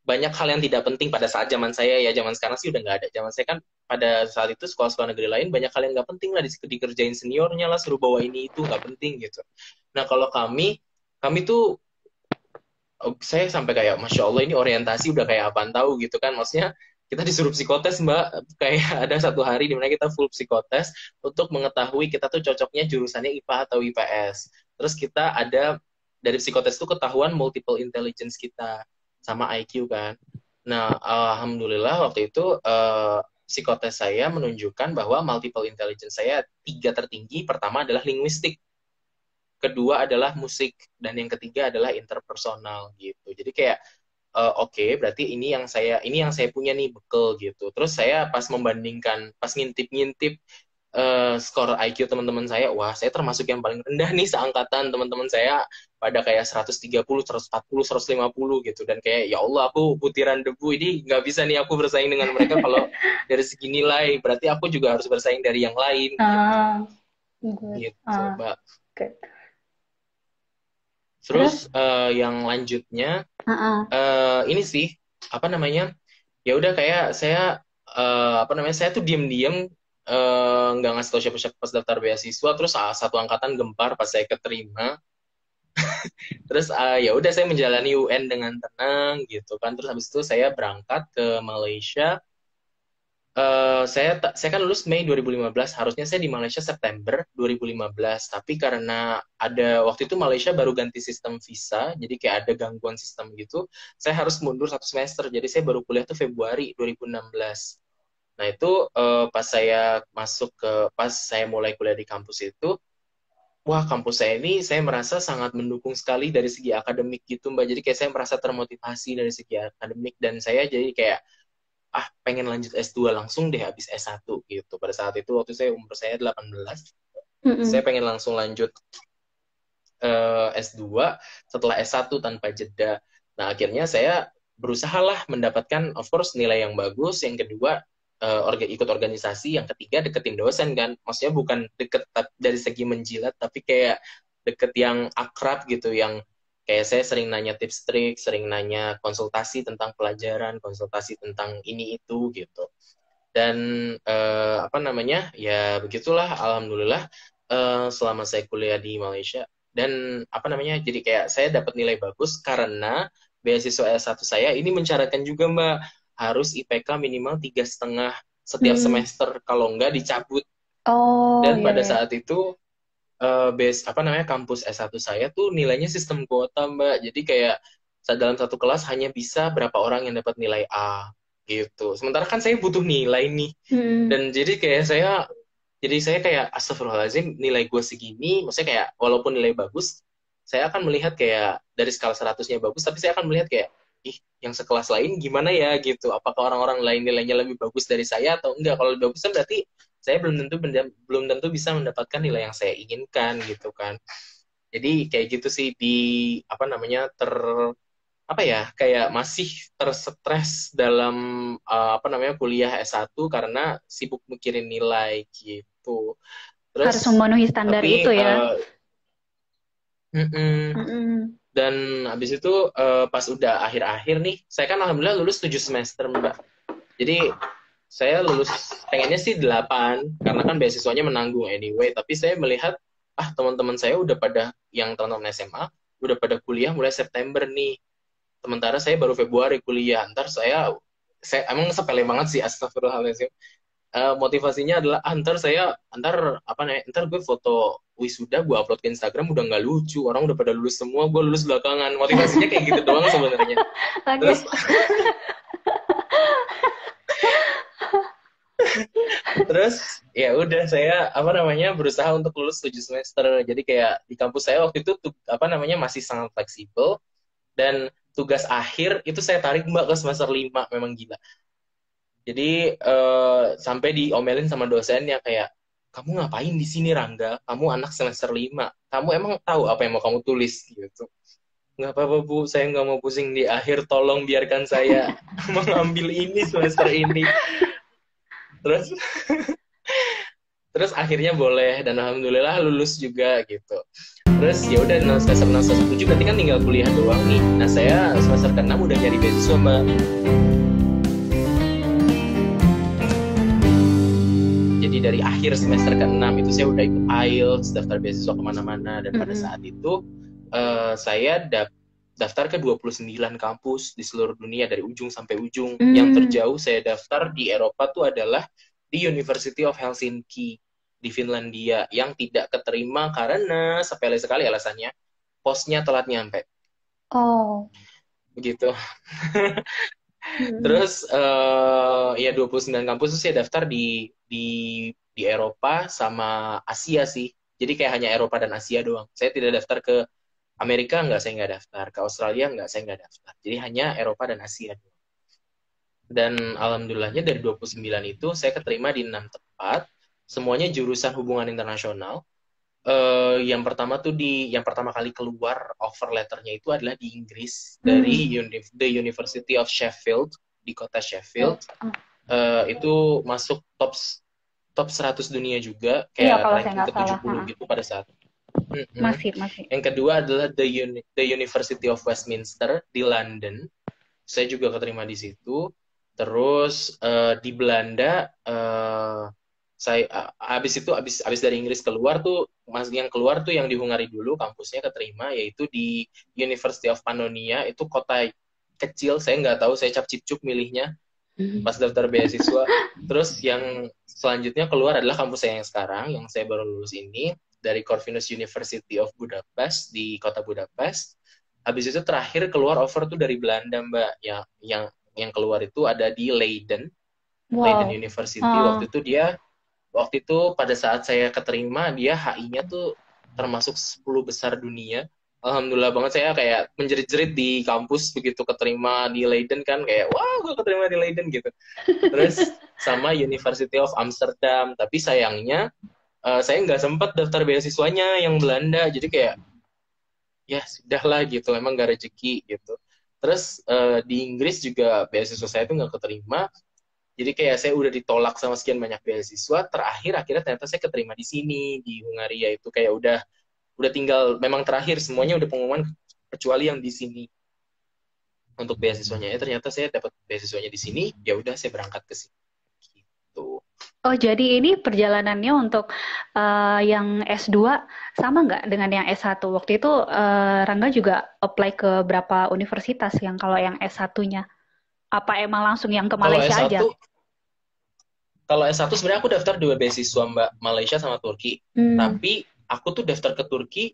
banyak hal yang tidak penting pada saat zaman saya ya zaman sekarang sih udah nggak ada zaman saya kan pada saat itu sekolah-sekolah negeri lain banyak hal yang nggak penting lah dikerjain seniornya lah suruh bawa ini itu nggak penting gitu nah kalau kami tuh saya sampai kayak masya Allah ini orientasi udah kayak apaan tahu gitu kan maksudnya kita disuruh psikotes mbak kayak ada satu hari di mana kita full psikotes untuk mengetahui kita tuh cocoknya jurusannya IPA atau IPS terus kita ada dari psikotes itu ketahuan multiple intelligence kita sama IQ kan Nah, alhamdulillah waktu itu psikotes saya menunjukkan bahwa multiple intelligence saya 3 tertinggi. Pertama adalah linguistik, kedua adalah musik, dan yang ketiga adalah interpersonal gitu. Jadi kayak oke, berarti ini yang saya punya nih bekal gitu. Terus saya pas membandingkan, pas ngintip-ngintip skor IQ teman-teman saya, wah saya termasuk yang paling rendah nih seangkatan. Teman-teman saya pada kayak 130, 140, 150 gitu. Dan kayak ya Allah, aku butiran debu, ini nggak bisa nih aku bersaing dengan mereka kalau dari segi nilai. Berarti aku juga harus bersaing dari yang lain gitu. Good. Gitu, Mbak. Good. Terus yang lanjutnya ini sih apa namanya? Ya udah kayak saya apa namanya? Saya tuh diam-diam nggak ngasih tahu siapa-siapa pas daftar beasiswa. Terus satu angkatan gempar pas saya keterima. Terus ya udah saya menjalani UN dengan tenang gitu kan. Terus habis itu saya berangkat ke Malaysia. Saya kan lulus Mei 2015, harusnya saya di Malaysia September 2015, tapi karena ada waktu itu Malaysia baru ganti sistem visa, jadi kayak ada gangguan sistem gitu, saya harus mundur 1 semester, jadi saya baru kuliah tuh Februari 2016. Nah itu pas saya mulai kuliah di kampus itu, wah kampus saya ini saya merasa sangat mendukung sekali dari segi akademik gitu Mbak, jadi kayak saya merasa termotivasi dari segi akademik, dan saya jadi kayak pengen lanjut S2 langsung deh habis S1 gitu. Pada saat itu waktu umur saya 18, saya pengen langsung lanjut S2 setelah S1 tanpa jeda. Nah, akhirnya saya berusahalah mendapatkan of course nilai yang bagus, yang kedua ikut organisasi, yang ketiga deketin dosen kan. Maksudnya bukan deket dari segi menjilat, tapi kayak deket yang akrab gitu, yang kayak saya sering nanya tips trik, sering nanya konsultasi tentang pelajaran, konsultasi tentang ini itu gitu. Dan apa namanya, ya begitulah, alhamdulillah selama saya kuliah di Malaysia. Dan apa namanya, jadi kayak saya dapat nilai bagus karena beasiswa S1 saya ini mensyaratkan juga Mbak, harus IPK minimal 3,5 setiap semester, kalau enggak dicabut. Dan pada saat itu kampus S1 saya tuh nilainya sistem kuota Mbak. Jadi kayak dalam satu kelas hanya bisa berapa orang yang dapat nilai A gitu. Sementara kan saya butuh nilai nih. Dan jadi saya kayak astagfirullahaladzim, nilai gue segini, maksudnya kayak walaupun nilai bagus, saya akan melihat kayak dari skala 100-nya bagus, tapi saya akan melihat kayak ih, yang sekelas lain gimana ya gitu. Apakah orang-orang lain nilainya lebih bagus dari saya atau enggak? Kalau lebih bagus kan berarti saya belum tentu bisa mendapatkan nilai yang saya inginkan gitu kan. Jadi kayak gitu sih, di apa namanya, apa ya, kayak masih tersetres dalam apa namanya kuliah S1 karena sibuk mikirin nilai gitu. Terus harus memenuhi standar tapi itu ya. Dan habis itu pas udah akhir-akhir nih, saya kan alhamdulillah lulus 7 semester Mbak. Jadi saya lulus pengennya sih 8 karena kan beasiswanya menanggung anyway, tapi saya melihat teman-teman saya udah pada, yang teman-teman SMA udah pada kuliah mulai September nih. Sementara saya baru Februari kuliah. Ntar saya emang sepele banget sih, astagfirullahaladzim. Motivasinya adalah ntar gue foto wisuda gue upload ke Instagram udah nggak lucu, orang udah pada lulus semua, gue lulus belakangan. Motivasinya kayak gitu doang sebenarnya. Terus ya udah saya berusaha untuk lulus 7 semester. Jadi kayak di kampus saya waktu itu masih sangat fleksibel, dan tugas akhir itu saya tarik Mbak ke semester 5, memang gila. Jadi sampai diomelin sama dosennya kayak, kamu ngapain di sini Rangga? Kamu anak semester 5. Kamu emang tahu apa yang mau kamu tulis gitu. Nggak apa-apa Bu, saya nggak mau pusing di akhir, tolong biarkan saya mengambil ini semester ini. Terus akhirnya boleh, dan alhamdulillah lulus juga gitu. Terus ya udah, semester 6 semester 7 berarti kan tinggal kuliah doang nih. Nah saya semester ke-6 udah nyari beasiswa Mbak. Jadi dari akhir semester ke-6 itu saya udah ikut IELTS, daftar beasiswa kemana-mana, dan pada saat itu saya daftar ke 29 kampus di seluruh dunia dari ujung sampai ujung. Yang terjauh saya daftar di Eropa tuh adalah di University of Helsinki di Finlandia, yang tidak keterima karena sepele sekali alasannya, posnya telat nyampe. Oh. Begitu. Mm-mm. Terus ya 29 kampus itu saya daftar di Eropa sama Asia sih. Jadi kayak hanya Eropa dan Asia doang. Saya tidak daftar ke Amerika, nggak, saya nggak daftar. Ke Australia nggak, saya nggak daftar. Jadi hanya Eropa dan Asia doang. Dan alhamdulillahnya dari 29 itu saya keterima di 6 tempat. Semuanya jurusan hubungan internasional. Yang pertama tuh yang pertama kali keluar offer letternya itu adalah di Inggris dari Mm-mm. The University of Sheffield di kota Oh, Sheffield. oh. Itu masuk top 100 dunia juga, Iya kayak kalau saya ranking nggak salah. ke-70 gitu pada saat. Mm-mm. Masih, masih. Yang kedua adalah The University of Westminster di London. Saya juga keterima di situ. Terus di Belanda, saya habis dari Inggris keluar tuh, yang keluar tuh yang di Hungari dulu kampusnya keterima, yaitu di University of Pannonia. Itu kota kecil, saya nggak tahu, saya cap-cip-cup milihnya Mm. pas daftar beasiswa. Terus yang selanjutnya keluar adalah kampus saya yang sekarang, yang saya baru lulus ini, dari Corvinus University of Budapest di kota Budapest. Habis itu terakhir keluar offer tuh dari Belanda, Mbak. Yang keluar itu ada di Leiden Wow. University. Ah, Waktu itu pada saat saya keterima, dia HI-nya tuh termasuk 10 besar dunia. Alhamdulillah banget, saya kayak menjerit-jerit di kampus begitu keterima di Leiden kan, kayak wah gue keterima di Leiden gitu. Terus sama University of Amsterdam, tapi sayangnya saya nggak sempat daftar beasiswanya yang Belanda, jadi kayak ya sudahlah gitu, emang gak rezeki gitu. Terus di Inggris juga beasiswa saya tuh nggak keterima, jadi kayak saya udah ditolak sama sekian banyak beasiswa. Terakhir akhirnya ternyata saya keterima di sini di Hungaria, itu kayak udah tinggal, memang terakhir semuanya udah pengumuman kecuali yang di sini untuk beasiswanya. Ya ternyata saya dapat beasiswanya di sini, ya udah saya berangkat ke sini gitu. oh, jadi ini perjalanannya untuk yang S2 sama nggak dengan yang S1? Waktu itu Rangga juga apply ke berapa universitas yang kalau yang S1-nya? Apa emang langsung yang ke Kalau Malaysia aja? S1 Kalau S1 sebenarnya aku daftar dua beasiswa, Mbak, Malaysia sama Turki. Hmm. Tapi aku tuh daftar ke Turki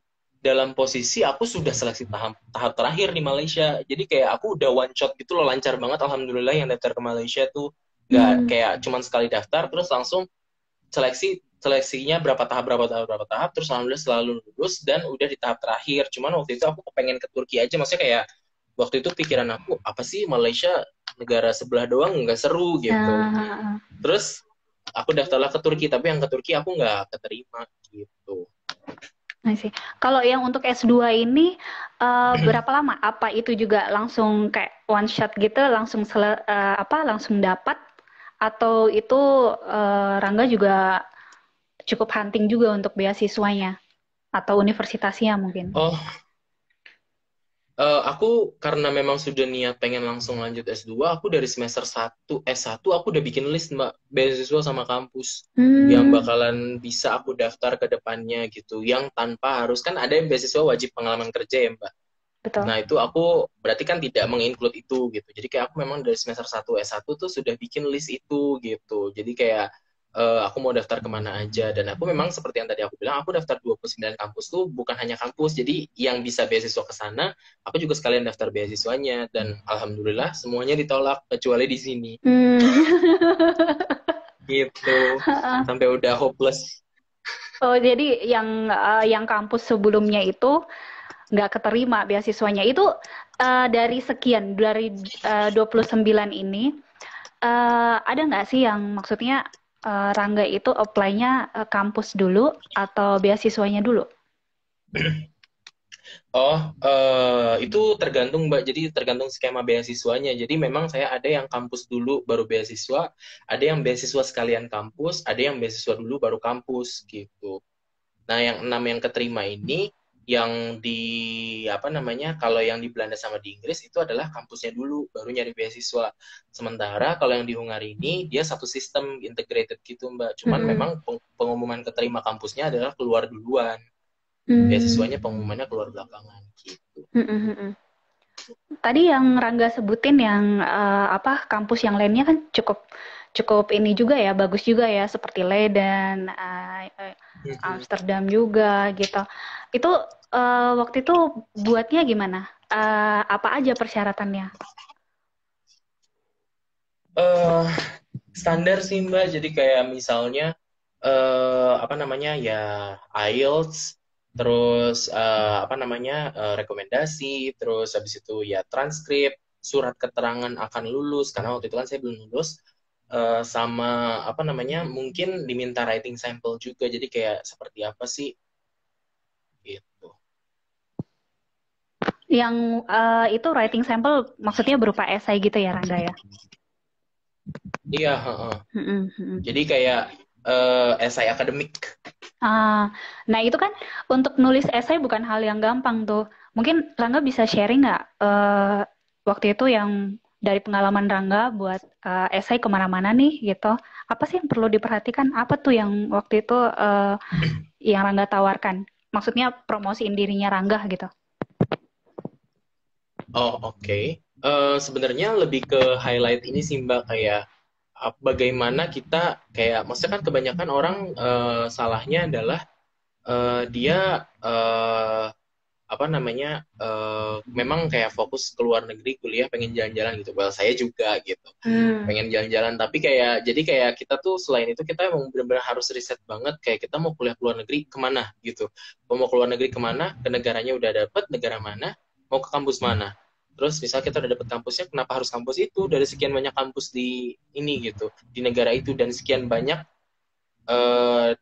dalam posisi aku sudah seleksi tahap terakhir di Malaysia. Jadi kayak aku udah one shot gitu loh, lancar banget alhamdulillah. Yang daftar ke Malaysia tuh nggak Hmm. kayak cuman sekali daftar terus langsung seleksinya berapa tahap terus alhamdulillah selalu lulus dan udah di tahap terakhir. Cuman waktu itu aku kepengen ke Turki aja, maksudnya kayak waktu itu pikiran aku apa sih, Malaysia negara sebelah doang nggak seru gitu. Ah, Terus aku daftarlah ke Turki, tapi yang ke Turki aku nggak keterima gitu. I see. Kalau yang untuk S2 ini berapa lama? Apa itu juga langsung kayak one shot gitu, langsung langsung dapat atau itu Rangga juga cukup hunting juga untuk beasiswanya atau universitasnya mungkin? Oh, aku karena memang sudah niat pengen langsung lanjut S2, aku dari semester 1 S1 aku udah bikin list, Mbak, beasiswa sama kampus yang Hmm, bakalan bisa aku daftar ke depannya gitu. Yang tanpa harus, kan ada yang beasiswa wajib pengalaman kerja ya, Mbak. betul. Nah, itu aku berarti kan tidak menginclude itu gitu. Jadi kayak aku memang dari semester 1 S1 tuh sudah bikin list itu gitu. Jadi kayak aku mau daftar kemana aja. Dan aku memang seperti yang tadi aku bilang, aku daftar 29 kampus tuh bukan hanya kampus. Jadi yang bisa beasiswa ke sana, aku juga sekalian daftar beasiswanya. Dan alhamdulillah semuanya ditolak kecuali di sini. Hmm. Gitu. Sampai udah hopeless. Oh, jadi yang kampus sebelumnya itu nggak keterima beasiswanya. Itu dari sekian, dari 29 ini, ada nggak sih yang maksudnya Rangga itu apply-nya kampus dulu atau beasiswanya dulu? Oh, itu tergantung, Mbak. Jadi tergantung skema beasiswanya. Jadi memang saya ada yang kampus dulu baru beasiswa, ada yang beasiswa sekalian kampus, ada yang beasiswa dulu baru kampus gitu. Nah, yang 6 yang keterima ini yang di apa namanya? Kalau yang di Belanda sama di Inggris itu adalah kampusnya dulu baru nyari beasiswa. Sementara kalau yang di Hungari ini dia satu sistem integrated gitu, Mbak. Cuman Mm-mm. memang pengumuman keterima kampusnya adalah keluar duluan. Hmm. Beasiswanya pengumumannya keluar belakangan gitu. Mm-mm. Tadi yang Rangga sebutin yang kampus yang lainnya kan cukup cukup ini juga ya, bagus juga ya, seperti Leiden, Amsterdam juga gitu. Itu waktu itu buatnya gimana? Apa aja persyaratannya? eh Standar sih Mbak, jadi kayak misalnya apa namanya ya IELTS, terus apa namanya rekomendasi, terus habis itu ya transkrip, surat keterangan akan lulus karena waktu itu kan saya belum lulus, sama apa namanya mungkin diminta writing sample juga, jadi kayak seperti apa sih gitu. Yang itu writing sample maksudnya berupa esai gitu ya Rangga ya? Iya, heeh. Mm-mm, mm-mm. Jadi kayak esai akademik. Ah, nah itu kan untuk nulis esai bukan hal yang gampang tuh. Mungkin Rangga bisa sharing nggak waktu itu yang dari pengalaman Rangga buat esai kemana-mana nih gitu. Apa sih yang perlu diperhatikan? Apa tuh yang waktu itu yang Rangga tawarkan? Maksudnya promosiin dirinya Rangga gitu. Oh, oke. Sebenarnya lebih ke highlight ini sih Mbak, kayak bagaimana kita kayak maksudnya kan kebanyakan orang salahnya adalah dia apa namanya memang kayak fokus ke luar negeri kuliah pengen jalan-jalan gitu. Well, saya juga gitu. Hmm. Pengen jalan-jalan tapi kayak jadi kayak kita tuh selain itu kita emang benar-benar harus riset banget kayak kita mau kuliah ke luar negeri kemana gitu. Mau ke luar negeri kemana, ke negaranya udah dapet, negara mana, mau ke kampus mana. Terus misal kita udah dapet kampusnya, kenapa harus kampus itu dari sekian banyak kampus di ini gitu, di negara itu, dan sekian banyak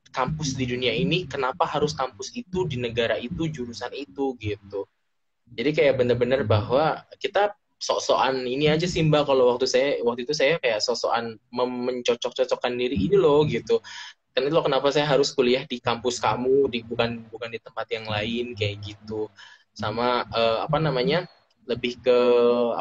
kampus di dunia ini, kenapa harus kampus itu di negara itu, jurusan itu gitu. Jadi kayak bener-bener bahwa kita sok-sokan ini aja sih Mbak, kalau waktu itu saya kayak sok-sokan mencocok-cocokkan diri ini loh gitu. Kan itu loh kenapa saya harus kuliah di kampus kamu, di bukan bukan di tempat yang lain kayak gitu. Sama apa namanya? Lebih ke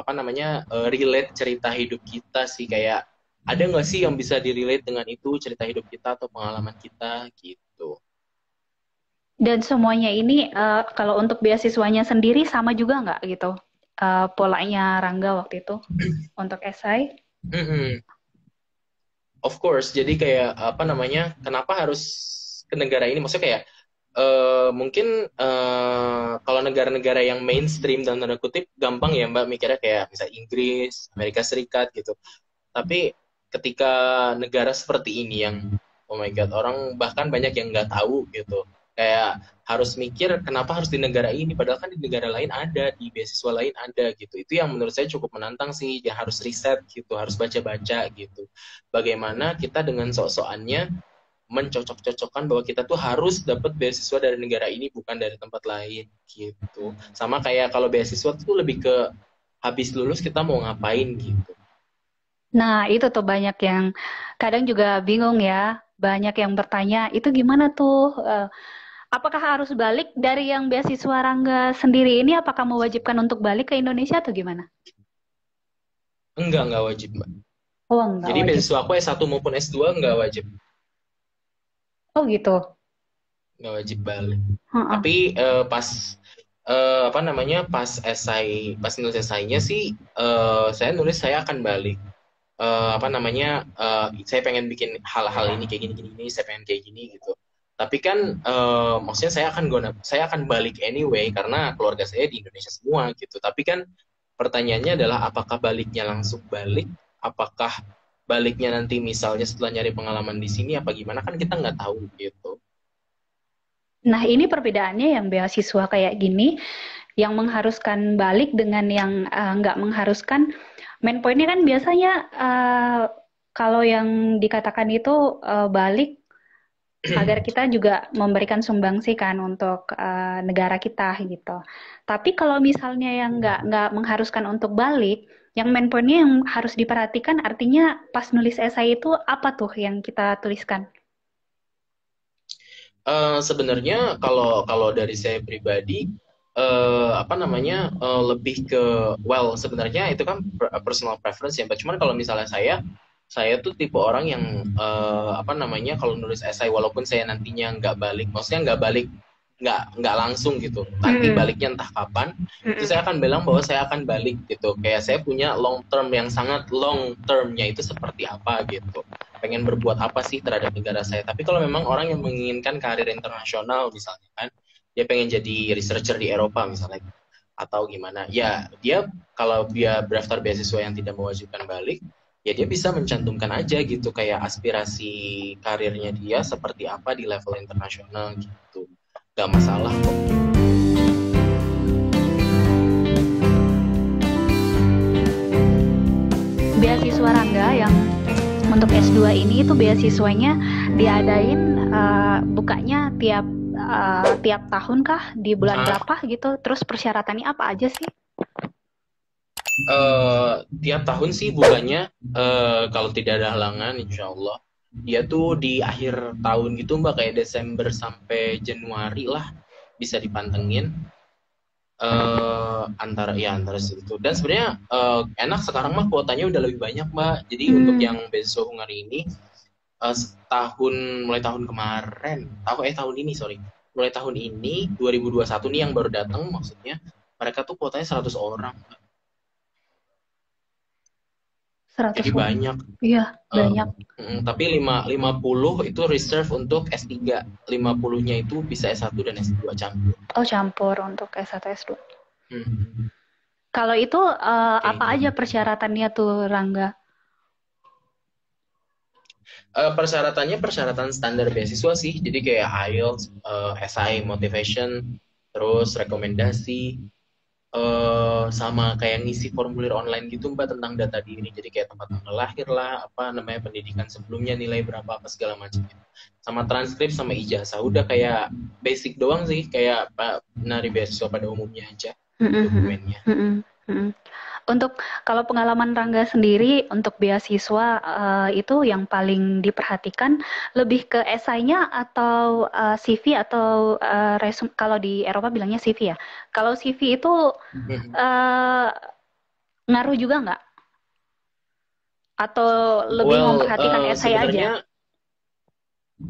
apa namanya? Relate cerita hidup kita sih, kayak ada nggak sih yang bisa direlate dengan itu cerita hidup kita atau pengalaman kita gitu. Dan semuanya ini kalau untuk beasiswanya sendiri sama juga nggak gitu? Polanya Rangga waktu itu untuk esai? Mm-mm. Of course, jadi kayak apa namanya, kenapa harus ke negara ini? Maksudnya kayak mungkin kalau negara-negara yang mainstream dan tanda kutip gampang ya Mbak mikirnya kayak misalnya Inggris, Amerika Serikat gitu. Tapi ketika negara seperti ini yang oh my God, orang bahkan banyak yang nggak tahu gitu. Kayak harus mikir kenapa harus di negara ini, padahal kan di negara lain ada, di beasiswa lain ada gitu. Itu yang menurut saya cukup menantang sih, ya harus riset gitu, harus baca-baca gitu. Bagaimana kita dengan sok-sokannya mencocok-cocokkan bahwa kita tuh harus dapat beasiswa dari negara ini bukan dari tempat lain gitu. Sama kayak kalau beasiswa tuh lebih ke habis lulus kita mau ngapain gitu. Nah, itu tuh banyak yang kadang juga bingung ya. Banyak yang bertanya, itu gimana tuh? Apakah harus balik dari yang beasiswa Rangga sendiri ini? Apakah mewajibkan untuk balik ke Indonesia atau gimana? Enggak wajib, Mbak. Oh, enggak Jadi wajib. beasiswa aku S1 maupun S2 enggak wajib. Oh, gitu. Enggak wajib balik. Heeh. Tapi pas apa namanya pas pas nulis esainya sih saya nulis saya akan balik. Apa namanya saya pengen bikin hal-hal ini kayak gini, saya pengen kayak gini gitu. Tapi kan maksudnya saya akan balik anyway karena keluarga saya di Indonesia semua gitu. Tapi kan pertanyaannya adalah apakah baliknya langsung balik, apakah baliknya nanti misalnya setelah nyari pengalaman di sini apa gimana, kan kita nggak tahu gitu. Nah, ini perbedaannya yang beasiswa kayak gini, yang mengharuskan balik dengan yang nggak mengharuskan. Main pointnya kan biasanya kalau yang dikatakan itu balik agar kita juga memberikan sumbangsi kan untuk negara kita gitu. Tapi kalau misalnya yang nggak mengharuskan untuk balik, yang main pointnya yang harus diperhatikan artinya pas nulis esai itu apa tuh yang kita tuliskan? Sebenarnya kalau kalau dari saya pribadi apa namanya lebih ke well sebenarnya itu kan personal preference ya, Mbak. Cuman kalau misalnya saya tuh tipe orang yang apa namanya kalau nulis esai walaupun saya nantinya nggak balik, maksudnya nggak langsung gitu, nanti Mm-mm. baliknya entah kapan, itu Mm-mm. saya akan bilang bahwa saya akan balik gitu. Kayak saya punya long term yang sangat long termnya itu seperti apa gitu, pengen berbuat apa sih terhadap negara saya. Tapi kalau memang orang yang menginginkan karir internasional misalnya kan, dia pengen jadi researcher di Eropa misalnya atau gimana, ya dia kalau dia daftar beasiswa yang tidak mewajibkan balik, ya dia bisa mencantumkan aja gitu kayak aspirasi karirnya dia seperti apa di level internasional gitu. Gak masalah kok. Beasiswa Rangga yang untuk S2 ini itu beasiswanya diadain bukanya tiap tahun kah? Di bulan berapa gitu? Terus persyaratannya apa aja sih? Tiap tahun sih bukanya, kalau tidak ada halangan insya Allah dia tuh di akhir tahun gitu Mbak, kayak Desember sampai Januari lah bisa dipantengin, antara situ. Dan sebenarnya enak sekarang mah kuotanya udah lebih banyak Mbak. Jadi untuk yang beasiswa Hungary ini, mulai tahun kemarin, tahun ini sorry, mulai tahun ini 2021 nih yang baru datang maksudnya, mereka tuh kuotanya 100 orang. 100 Jadi banyak. Iya, banyak. Tapi 50 itu reserve untuk S3. 50-nya itu bisa S1 dan S2 campur. Oh, campur untuk S1 S2. Hmm. Kalau itu apa aja persyaratannya tuh, Rangga? Persyaratan standar beasiswa sih. Jadi kayak IELTS, SI motivation, terus rekomendasi, sama kayak ngisi formulir online gitu Mbak tentang data diri. Jadi kayak tempat tanggal lahir lah, apa namanya pendidikan sebelumnya, nilai berapa, apa segala macam. Sama transkrip sama ijazah. Udah kayak basic doang sih, kayak nari beasiswa pada umumnya aja dokumennya. Untuk kalau pengalaman Rangga sendiri untuk beasiswa itu yang paling diperhatikan lebih ke esainya atau CV atau resume, kalau di Eropa bilangnya CV ya. Kalau CV itu ngaruh juga nggak? Atau lebih memperhatikan esai aja?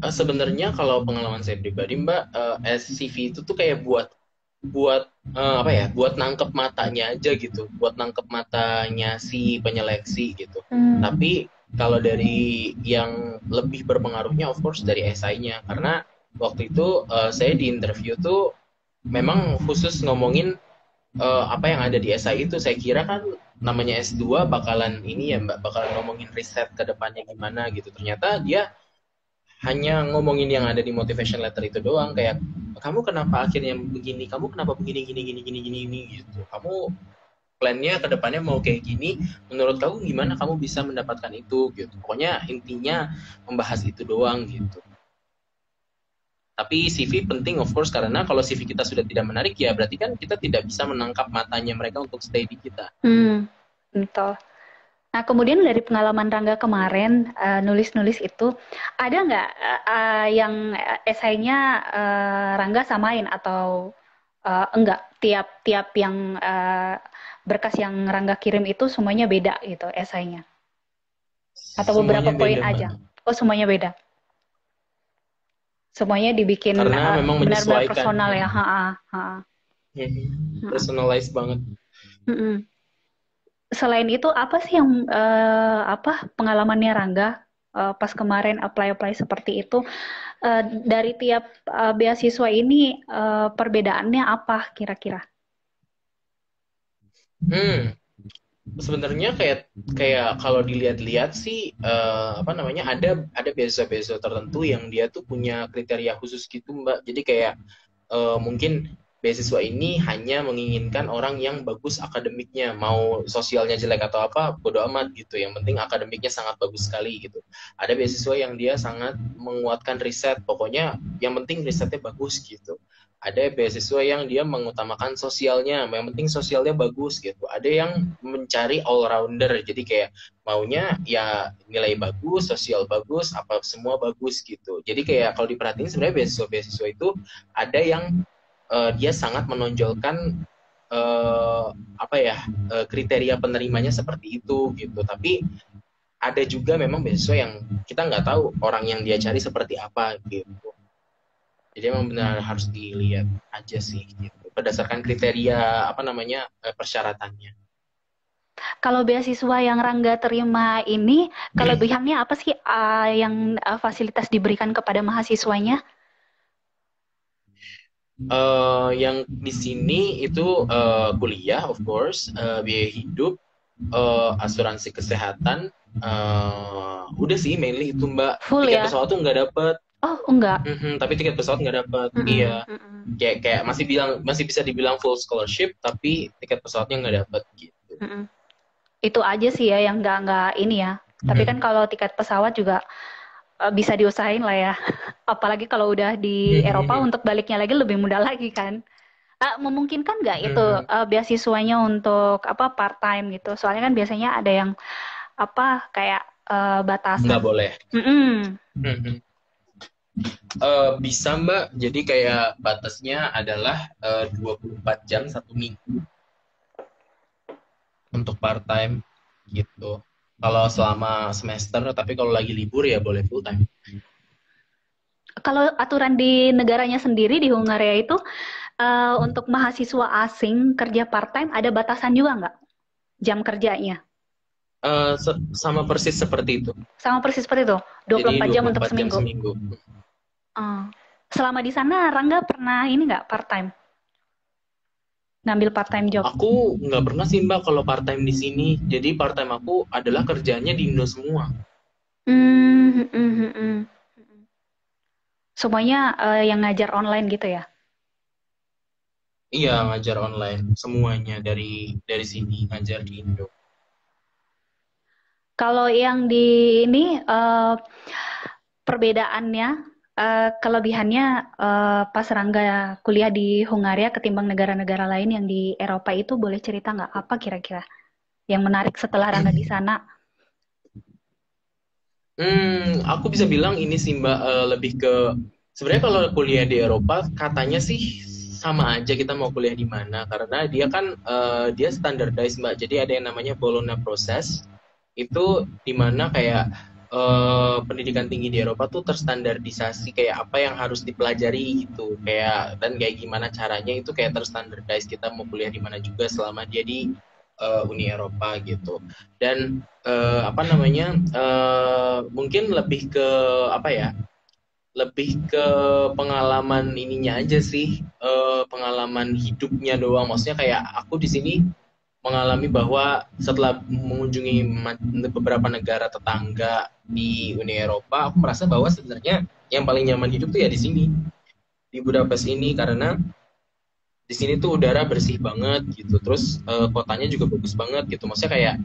Sebenarnya kalau pengalaman saya pribadi Mbak, CV itu tuh kayak buat apa ya, buat nangkep matanya aja gitu, buat nangkep matanya si penyeleksi gitu. Tapi kalau dari yang lebih berpengaruhnya of course dari esainya, karena waktu itu saya di interview tuh memang khusus ngomongin apa yang ada di esai itu. Saya kira kan namanya S2 bakalan ini ya Mbak, bakalan ngomongin riset ke depannya gimana gitu. Ternyata dia hanya ngomongin yang ada di motivation letter itu doang, kayak kamu kenapa akhirnya begini, kamu kenapa begini gini gitu, kamu plannya ke depannya mau kayak gini, menurut kamu gimana kamu bisa mendapatkan itu gitu. Pokoknya intinya membahas itu doang gitu. Tapi CV penting of course, karena kalau CV kita sudah tidak menarik ya berarti kan kita tidak bisa menangkap matanya mereka untuk stay di kita. Betul. Nah, kemudian dari pengalaman Rangga kemarin nulis-nulis itu, ada nggak yang esainya Rangga samain atau enggak? Tiap yang berkas yang Rangga kirim itu semuanya beda gitu esainya? Atau beberapa poin aja? Oh, semuanya beda. Semuanya dibikin benar-benar personal ya. Personalized banget. Selain itu apa sih yang pengalamannya Rangga pas kemarin apply seperti itu, dari tiap beasiswa ini perbedaannya apa kira-kira? Sebenarnya kayak kalau dilihat-lihat sih apa namanya, ada beasiswa tertentu yang dia tuh punya kriteria khusus gitu Mbak. Jadi kayak mungkin beasiswa ini hanya menginginkan orang yang bagus akademiknya, mau sosialnya jelek atau apa bodo amat gitu, yang penting akademiknya sangat bagus sekali gitu. Ada beasiswa yang dia sangat menguatkan riset, pokoknya yang penting risetnya bagus gitu. Ada beasiswa yang dia mengutamakan sosialnya, yang penting sosialnya bagus gitu. Ada yang mencari all rounder, jadi kayak maunya ya nilai bagus, sosial bagus, apa semua bagus gitu. Jadi kayak kalau diperhatiin sebenarnya beasiswa itu ada yang dia sangat menonjolkan kriteria penerimanya seperti itu gitu. Tapi ada juga memang beasiswa yang kita nggak tahu orang yang dia cari seperti apa gitu. Jadi memang benar harus dilihat aja sih gitu, berdasarkan kriteria persyaratannya. Kalau beasiswa yang Rangga terima ini, kelebihannya apa sih yang fasilitas diberikan kepada mahasiswanya? Yang di sini itu kuliah of course, biaya hidup, asuransi kesehatan, udah sih mainly itu Mbak. Full Tiket ya? pesawat tuh nggak dapet. Oh, enggak. Tapi tiket pesawat nggak dapet. Iya, kayak masih bisa dibilang full scholarship, tapi tiket pesawatnya nggak dapet gitu. Itu aja sih ya yang nggak ini ya. Tapi kan kalau tiket pesawat juga bisa diusahain lah ya. Apalagi kalau udah di Eropa untuk baliknya lagi lebih mudah lagi kan. Memungkinkan nggak itu beasiswanya untuk apa part time gitu? Soalnya kan biasanya ada yang apa kayak batasan. Nggak boleh. Bisa Mbak, jadi kayak batasnya adalah 24 jam 1 minggu untuk part time gitu. Kalau selama semester, tapi kalau lagi libur ya boleh full time. Kalau aturan di negaranya sendiri di Hungaria itu untuk mahasiswa asing kerja part time ada batasan juga nggak jam kerjanya? Sama persis seperti itu. Sama persis seperti itu, 24 jam untuk seminggu. Selama di sana Rangga pernah ini nggak part time? Ngambil part time job? Aku nggak pernah sih Mbak kalau part time di sini. Jadi part time aku adalah kerjanya di Indo semua. Semuanya yang ngajar online gitu ya? Iya, ngajar online semuanya dari sini ngajar di Indo. Kalau yang di ini perbedaannya, kelebihannya pas Rangga kuliah di Hungaria ketimbang negara-negara lain yang di Eropa itu boleh cerita nggak apa kira-kira yang menarik setelah Rangga di sana? Aku bisa bilang ini sih Mbak, lebih ke sebenarnya kalau kuliah di Eropa katanya sih sama aja kita mau kuliah di mana karena dia kan dia standardized Mbak. Jadi ada yang namanya Bologna Process. Itu dimana kayak pendidikan tinggi di Eropa tuh terstandardisasi kayak apa yang harus dipelajari gitu kayak dan kayak gimana caranya itu kayak terstandardized kita mau kuliah di mana juga selama dia di Uni Eropa gitu dan apa namanya mungkin lebih ke apa ya lebih ke pengalaman ininya aja sih pengalaman hidupnya doang maksudnya kayak aku di sini mengalami bahwa setelah mengunjungi beberapa negara tetangga di Uni Eropa, aku merasa bahwa sebenarnya yang paling nyaman hidup tuh ya di sini, di Budapest ini karena di sini tuh udara bersih banget gitu, terus kotanya juga bagus banget gitu, maksudnya kayak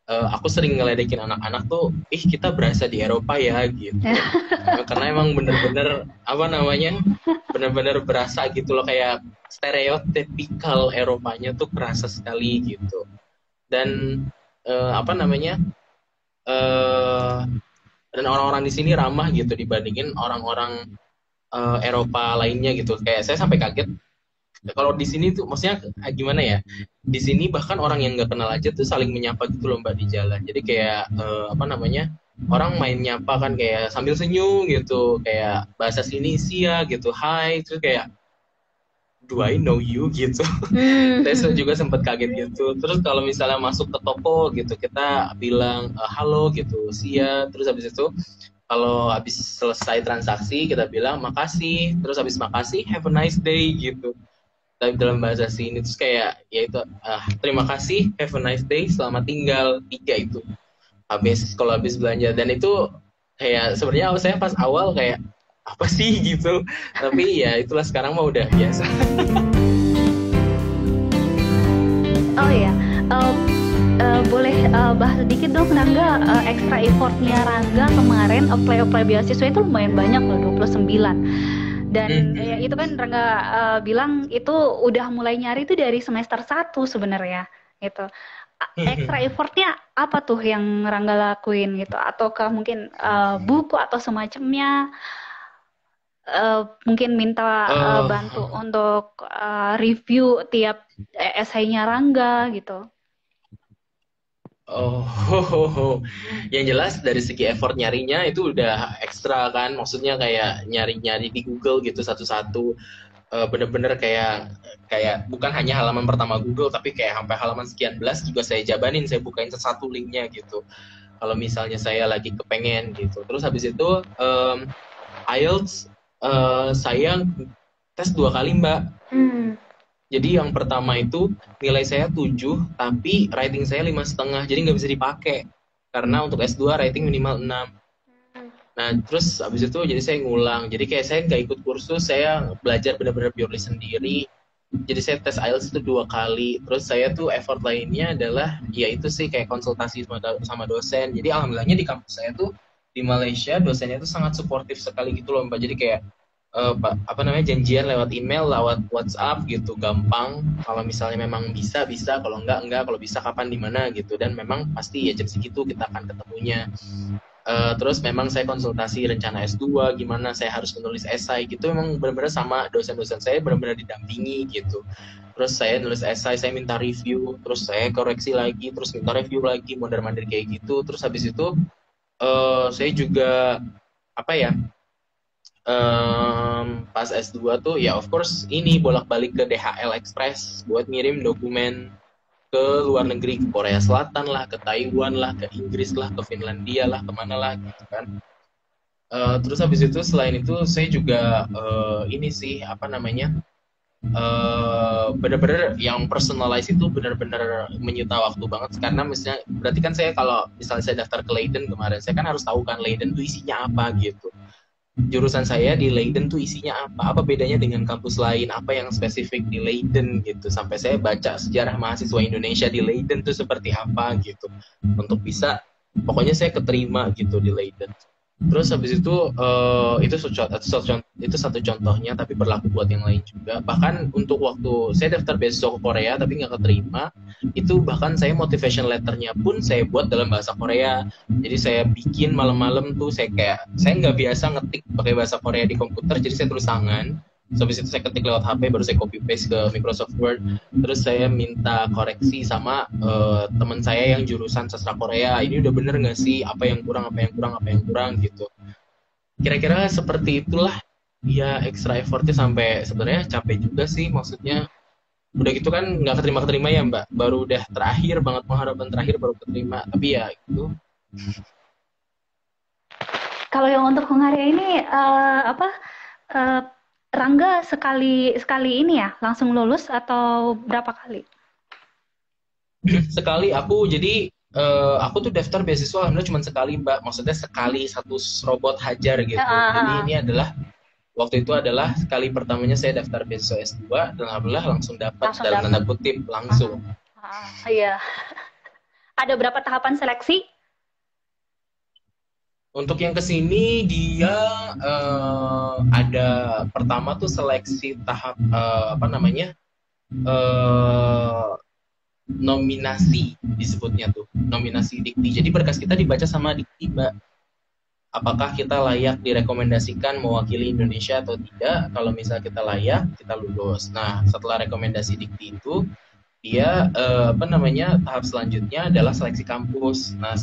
aku sering ngeledekin anak-anak tuh, kita berasa di Eropa ya gitu, karena emang bener-bener apa namanya, bener-bener berasa gitu loh kayak stereotipikal Eropanya tuh kerasa sekali gitu, dan apa namanya, dan orang-orang di sini ramah gitu dibandingin orang-orang Eropa lainnya gitu, kayak saya sampai kaget kalau di sini tuh maksudnya gimana ya di sini bahkan orang yang nggak kenal aja tuh saling menyapa gitu loh Mbak di jalan jadi kayak apa namanya orang main nyapa kan kayak sambil senyum gitu kayak bahasa sini sih ya gitu hai terus kayak do I know you gitu saya juga sempat kaget gitu terus kalau misalnya masuk ke toko gitu kita bilang halo gitu sih ya terus habis itu kalau habis selesai transaksi kita bilang makasih terus habis makasih have a nice day gitu dalam bahasa sini terus kayak ya itu terima kasih have a nice day selamat tinggal 3 itu kalau habis belanja dan itu kayak sebenarnya saya pas awal kayak apa sih gitu tapi ya itulah sekarang mah udah biasa. Oh ya boleh bahas sedikit dong Rangga extra effortnya Rangga kemarin apply beasiswa itu lumayan banyak loh 29 dan ya, itu kan Rangga bilang itu udah mulai nyari itu dari semester 1 sebenarnya gitu. Extra effortnya apa tuh yang Rangga lakuin gitu? Ataukah mungkin buku atau semacamnya mungkin minta bantu untuk review tiap esainya Rangga gitu? Yang jelas dari segi effort nyarinya itu udah ekstra kan, maksudnya kayak nyari-nyari di Google gitu satu-satu, bener-bener kayak bukan hanya halaman pertama Google, tapi kayak sampai halaman sekian belas juga saya jabanin, saya bukain satu linknya gitu. Kalau misalnya saya lagi kepengen gitu, terus habis itu IELTS saya tes 2 kali Mbak. Jadi yang pertama itu nilai saya 7, tapi rating saya 5,5, jadi nggak bisa dipakai. Karena untuk S2 rating minimal 6. Nah, terus habis itu jadi saya ngulang. Jadi kayak saya nggak ikut kursus, saya belajar benar-benar purely sendiri. Jadi saya tes IELTS itu 2 kali. Terus saya tuh effort lainnya adalah, ya itu sih kayak konsultasi sama dosen. Jadi alhamdulillahnya di kampus saya tuh di Malaysia dosennya tuh sangat suportif sekali gitu loh Mbak. Jadi kayak apa namanya, janjian lewat email, lewat WhatsApp gitu, gampang. Kalau misalnya memang bisa bisa, kalau enggak, kalau bisa kapan di mana gitu. Dan memang pasti ya jam segitu kita akan ketemunya. Terus memang saya konsultasi rencana S2 gimana, saya harus menulis esai gitu, memang benar-benar sama dosen-dosen saya benar-benar didampingi gitu. Terus saya nulis esai, saya minta review, terus saya koreksi lagi, terus minta review lagi, mondar-mandir kayak gitu. Terus habis itu saya juga apa ya, pas S2 tuh ya of course ini bolak-balik ke DHL Express buat ngirim dokumen ke luar negeri, ke Korea Selatan lah, ke Taiwan lah, ke Inggris lah, ke Finlandia lah, kemana lah gitu kan. Terus habis itu selain itu saya juga ini sih apa namanya, benar-benar yang personalize itu benar-benar menyita waktu banget, karena misalnya berarti kan saya kalau misalnya saya daftar ke Leiden kemarin, saya kan harus tahu kan Leiden tuh isinya apa gitu, jurusan saya di Leiden tuh isinya apa bedanya dengan kampus lain, apa yang spesifik di Leiden gitu, sampai saya baca sejarah mahasiswa Indonesia di Leiden tuh seperti apa gitu, untuk bisa pokoknya saya keterima gitu di Leiden. Terus habis itu itu satu contohnya, tapi berlaku buat yang lain juga. Bahkan untuk waktu saya daftar beasiswa ke Korea tapi nggak keterima, itu bahkan saya motivation letternya pun saya buat dalam bahasa Korea. Jadi saya bikin malam-malam tuh, saya nggak biasa ngetik pakai bahasa Korea di komputer, jadi saya tulis tangan. So, habis itu saya ketik lewat HP, baru saya copy paste ke Microsoft Word. Terus saya minta koreksi sama teman saya yang jurusan sastra Korea. Ini udah bener nggak sih? Apa yang kurang, apa yang kurang gitu. Kira-kira seperti itulah. Ya extra effortnya sampai sebenarnya capek juga sih. Maksudnya udah gitu kan nggak keterima ya Mbak. Baru udah terakhir banget, pengharapan terakhir baru keterima. Tapi ya itu. Kalau yang untuk Hungaria ini apa? Rangga sekali ini ya langsung lulus atau berapa kali? Sekali aku, jadi aku tuh daftar beasiswa alhamdulillah cuma sekali Mbak. Maksudnya sekali satu robot hajar gitu. Jadi ini adalah waktu itu adalah kali pertamanya saya daftar beasiswa S2 dan alhamdulillah langsung dapat, dalam tanda kutip langsung. Iya. Ada berapa tahapan seleksi? Untuk yang kesini dia ada pertama tuh seleksi tahap apa namanya, nominasi disebutnya tuh, nominasi dikti. Jadi berkas kita dibaca sama dikti Mbak. Apakah kita layak direkomendasikan mewakili Indonesia atau tidak? Kalau misalnya kita layak, kita lulus. Nah setelah rekomendasi dikti itu, dia apa namanya, tahap selanjutnya adalah seleksi kampus. Nah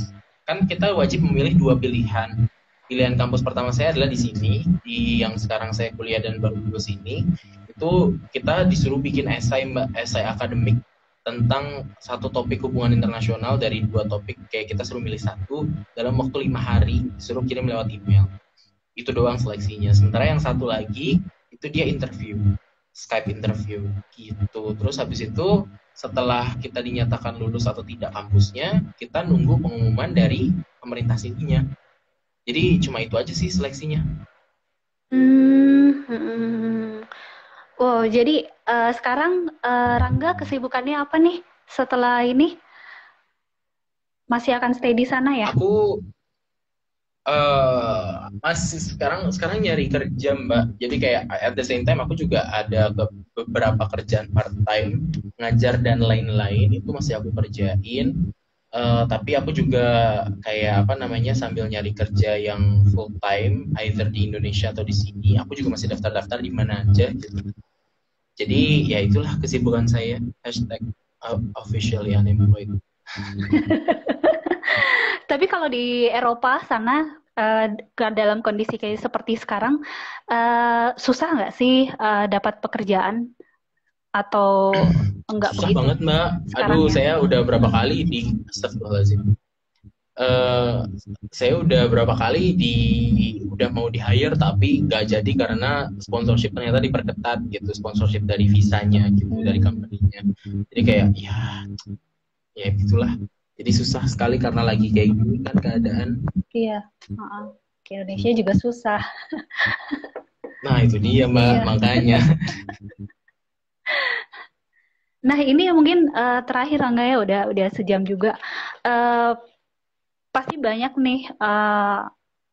kan kita wajib memilih 2 pilihan. Pilihan kampus pertama saya adalah di sini, di yang sekarang saya kuliah dan baru lulus ini. Itu kita disuruh bikin esai akademik tentang satu topik hubungan internasional dari 2 topik. Kayak kita suruh milih satu dalam waktu 5 hari, disuruh kirim lewat email. Itu doang seleksinya. Sementara yang satu lagi itu dia interview, Skype interview gitu. Terus habis itu setelah kita dinyatakan lulus atau tidak kampusnya, kita nunggu pengumuman dari pemerintah sininya. Jadi cuma itu aja sih seleksinya. Oh, jadi sekarang Rangga kesibukannya apa nih setelah ini? Masih akan stay di sana ya? Aku masih sekarang nyari kerja Mbak. Jadi kayak at the same time aku juga ada beberapa kerjaan part time, ngajar dan lain-lain, itu masih aku kerjain. Tapi aku juga kayak apa namanya, sambil nyari kerja yang full time either di Indonesia atau di sini. Aku juga masih daftar-daftar di mana aja gitu. Jadi ya itulah kesibukan saya. #officially unemployed. Tapi kalau di Eropa sana dalam kondisi kayak seperti sekarang susah nggak sih dapat pekerjaan atau enggak Susah begitu? banget Mbak. Aduh, saya udah berapa kali di Astagfirullahaladzim. eh, saya udah berapa kali udah mau di hire tapi nggak jadi karena sponsorship ternyata diperketat gitu, sponsorship dari visanya gitu dari company-nya. Jadi kayak ya gitulah. Jadi susah sekali karena lagi kayak gini kan keadaan. Iya, ke Indonesia juga susah. Nah itu dia Mbak, makanya. Nah ini mungkin terakhir Angga ya, udah sejam juga. Pasti banyak nih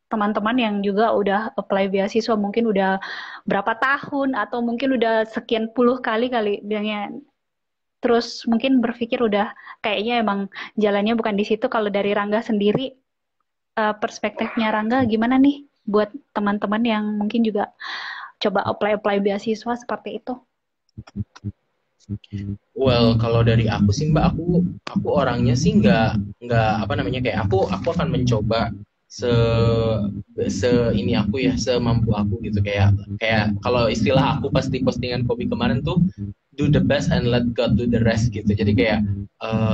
teman-teman yang juga udah apply beasiswa, mungkin udah berapa tahun atau mungkin udah sekian puluh kali bilangnya. Terus mungkin berpikir udah kayaknya emang jalannya bukan di situ. Kalau dari Rangga sendiri, perspektifnya Rangga gimana nih buat teman-teman yang mungkin juga coba apply beasiswa seperti itu? Well, kalau dari aku sih Mbak, aku orangnya sih nggak apa namanya, kayak aku akan mencoba se ini aku ya, semampu aku gitu, kayak kalau istilah aku pas di postingan Kobi kemarin tuh, do the best and let God do the rest gitu. Jadi kayak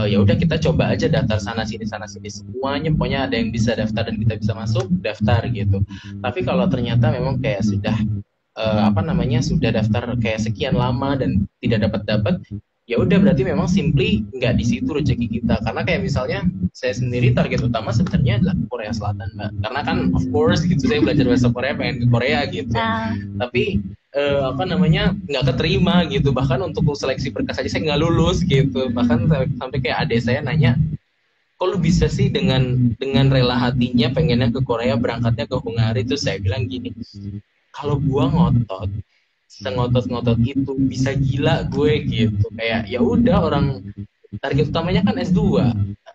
ya udah kita coba aja daftar sana sini semuanya, pokoknya ada yang bisa daftar dan kita bisa masuk, daftar gitu. Tapi kalau ternyata memang kayak sudah apa namanya, sudah daftar kayak sekian lama dan tidak dapat, ya udah berarti memang simply nggak di situ rezeki kita. Karena kayak misalnya saya sendiri target utama sebenarnya adalah Korea Selatan Mbak, karena kan of course gitu saya belajar bahasa Korea, pengen ke Korea gitu. Tapi apa namanya, nggak keterima gitu, bahkan untuk seleksi berkas aja saya nggak lulus gitu. Bahkan sampai kayak adik saya nanya, kok lu bisa sih dengan rela hatinya pengennya ke Korea, berangkatnya ke Hungari. Terus saya bilang gini, kalau gua ngotot sengotot-ngotot itu bisa gila gue gitu. Kayak ya udah, orang target utamanya kan S2.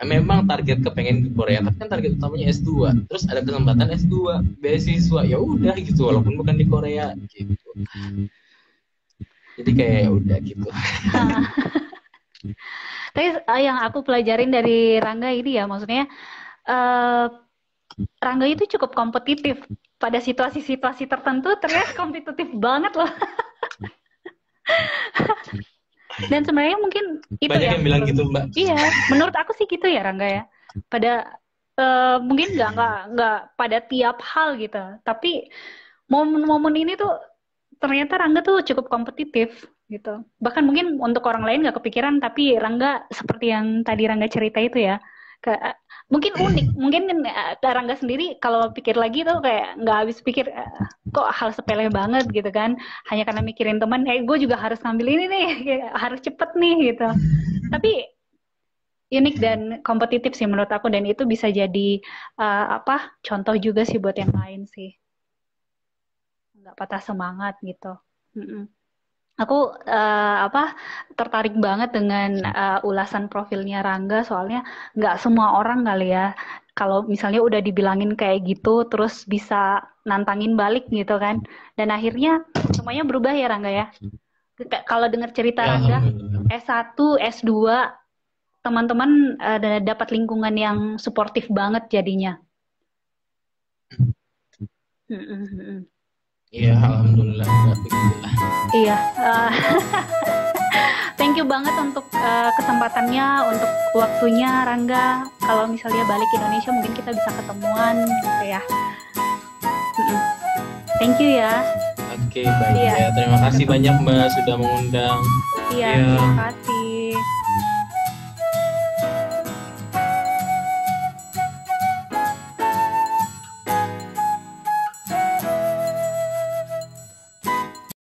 Memang target kepengen ke Korea, tapi kan target utamanya S2. Terus ada kesempatan S2 beasiswa, ya udah gitu, walaupun bukan di Korea gitu. Jadi kayak ya udah gitu. Tapi yang aku pelajarin dari Rangga ini ya, maksudnya Rangga itu cukup kompetitif. Pada situasi-situasi tertentu terlihat kompetitif banget loh. Dan sebenarnya mungkin itu banyak yang bilang gitu Mbak. Iya, menurut aku sih gitu ya Rangga ya. Pada mungkin nggak pada tiap hal gitu. Tapi momen-momen ini tuh ternyata Rangga tuh cukup kompetitif gitu. Bahkan mungkin untuk orang lain nggak kepikiran, tapi Rangga seperti yang tadi Rangga cerita itu ya. Mungkin unik, mungkin Rangga sendiri kalau pikir lagi tuh kayak nggak habis pikir, kok hal sepele banget gitu kan, hanya karena mikirin teman, gue juga harus ngambil ini nih, harus cepet nih gitu. Tapi unik dan kompetitif sih menurut aku, dan itu bisa jadi contoh juga sih buat yang lain sih, nggak patah semangat gitu. Aku tertarik banget dengan ulasan profilnya Rangga, soalnya nggak semua orang kali ya, kalau misalnya udah dibilangin kayak gitu terus bisa nantangin balik gitu kan, dan akhirnya semuanya berubah ya Rangga ya. Kalau dengar cerita Rangga S1, S2, teman-teman dapat lingkungan yang suportif banget jadinya. Iya, alhamdulillah. Iya. Thank you banget untuk kesempatannya, untuk waktunya Rangga. Kalau misalnya balik ke Indonesia mungkin kita bisa ketemuan gitu ya. Thank you ya. Oke, baik ya. Terima kasih banyak Mbak sudah mengundang. Iya, terima kasih.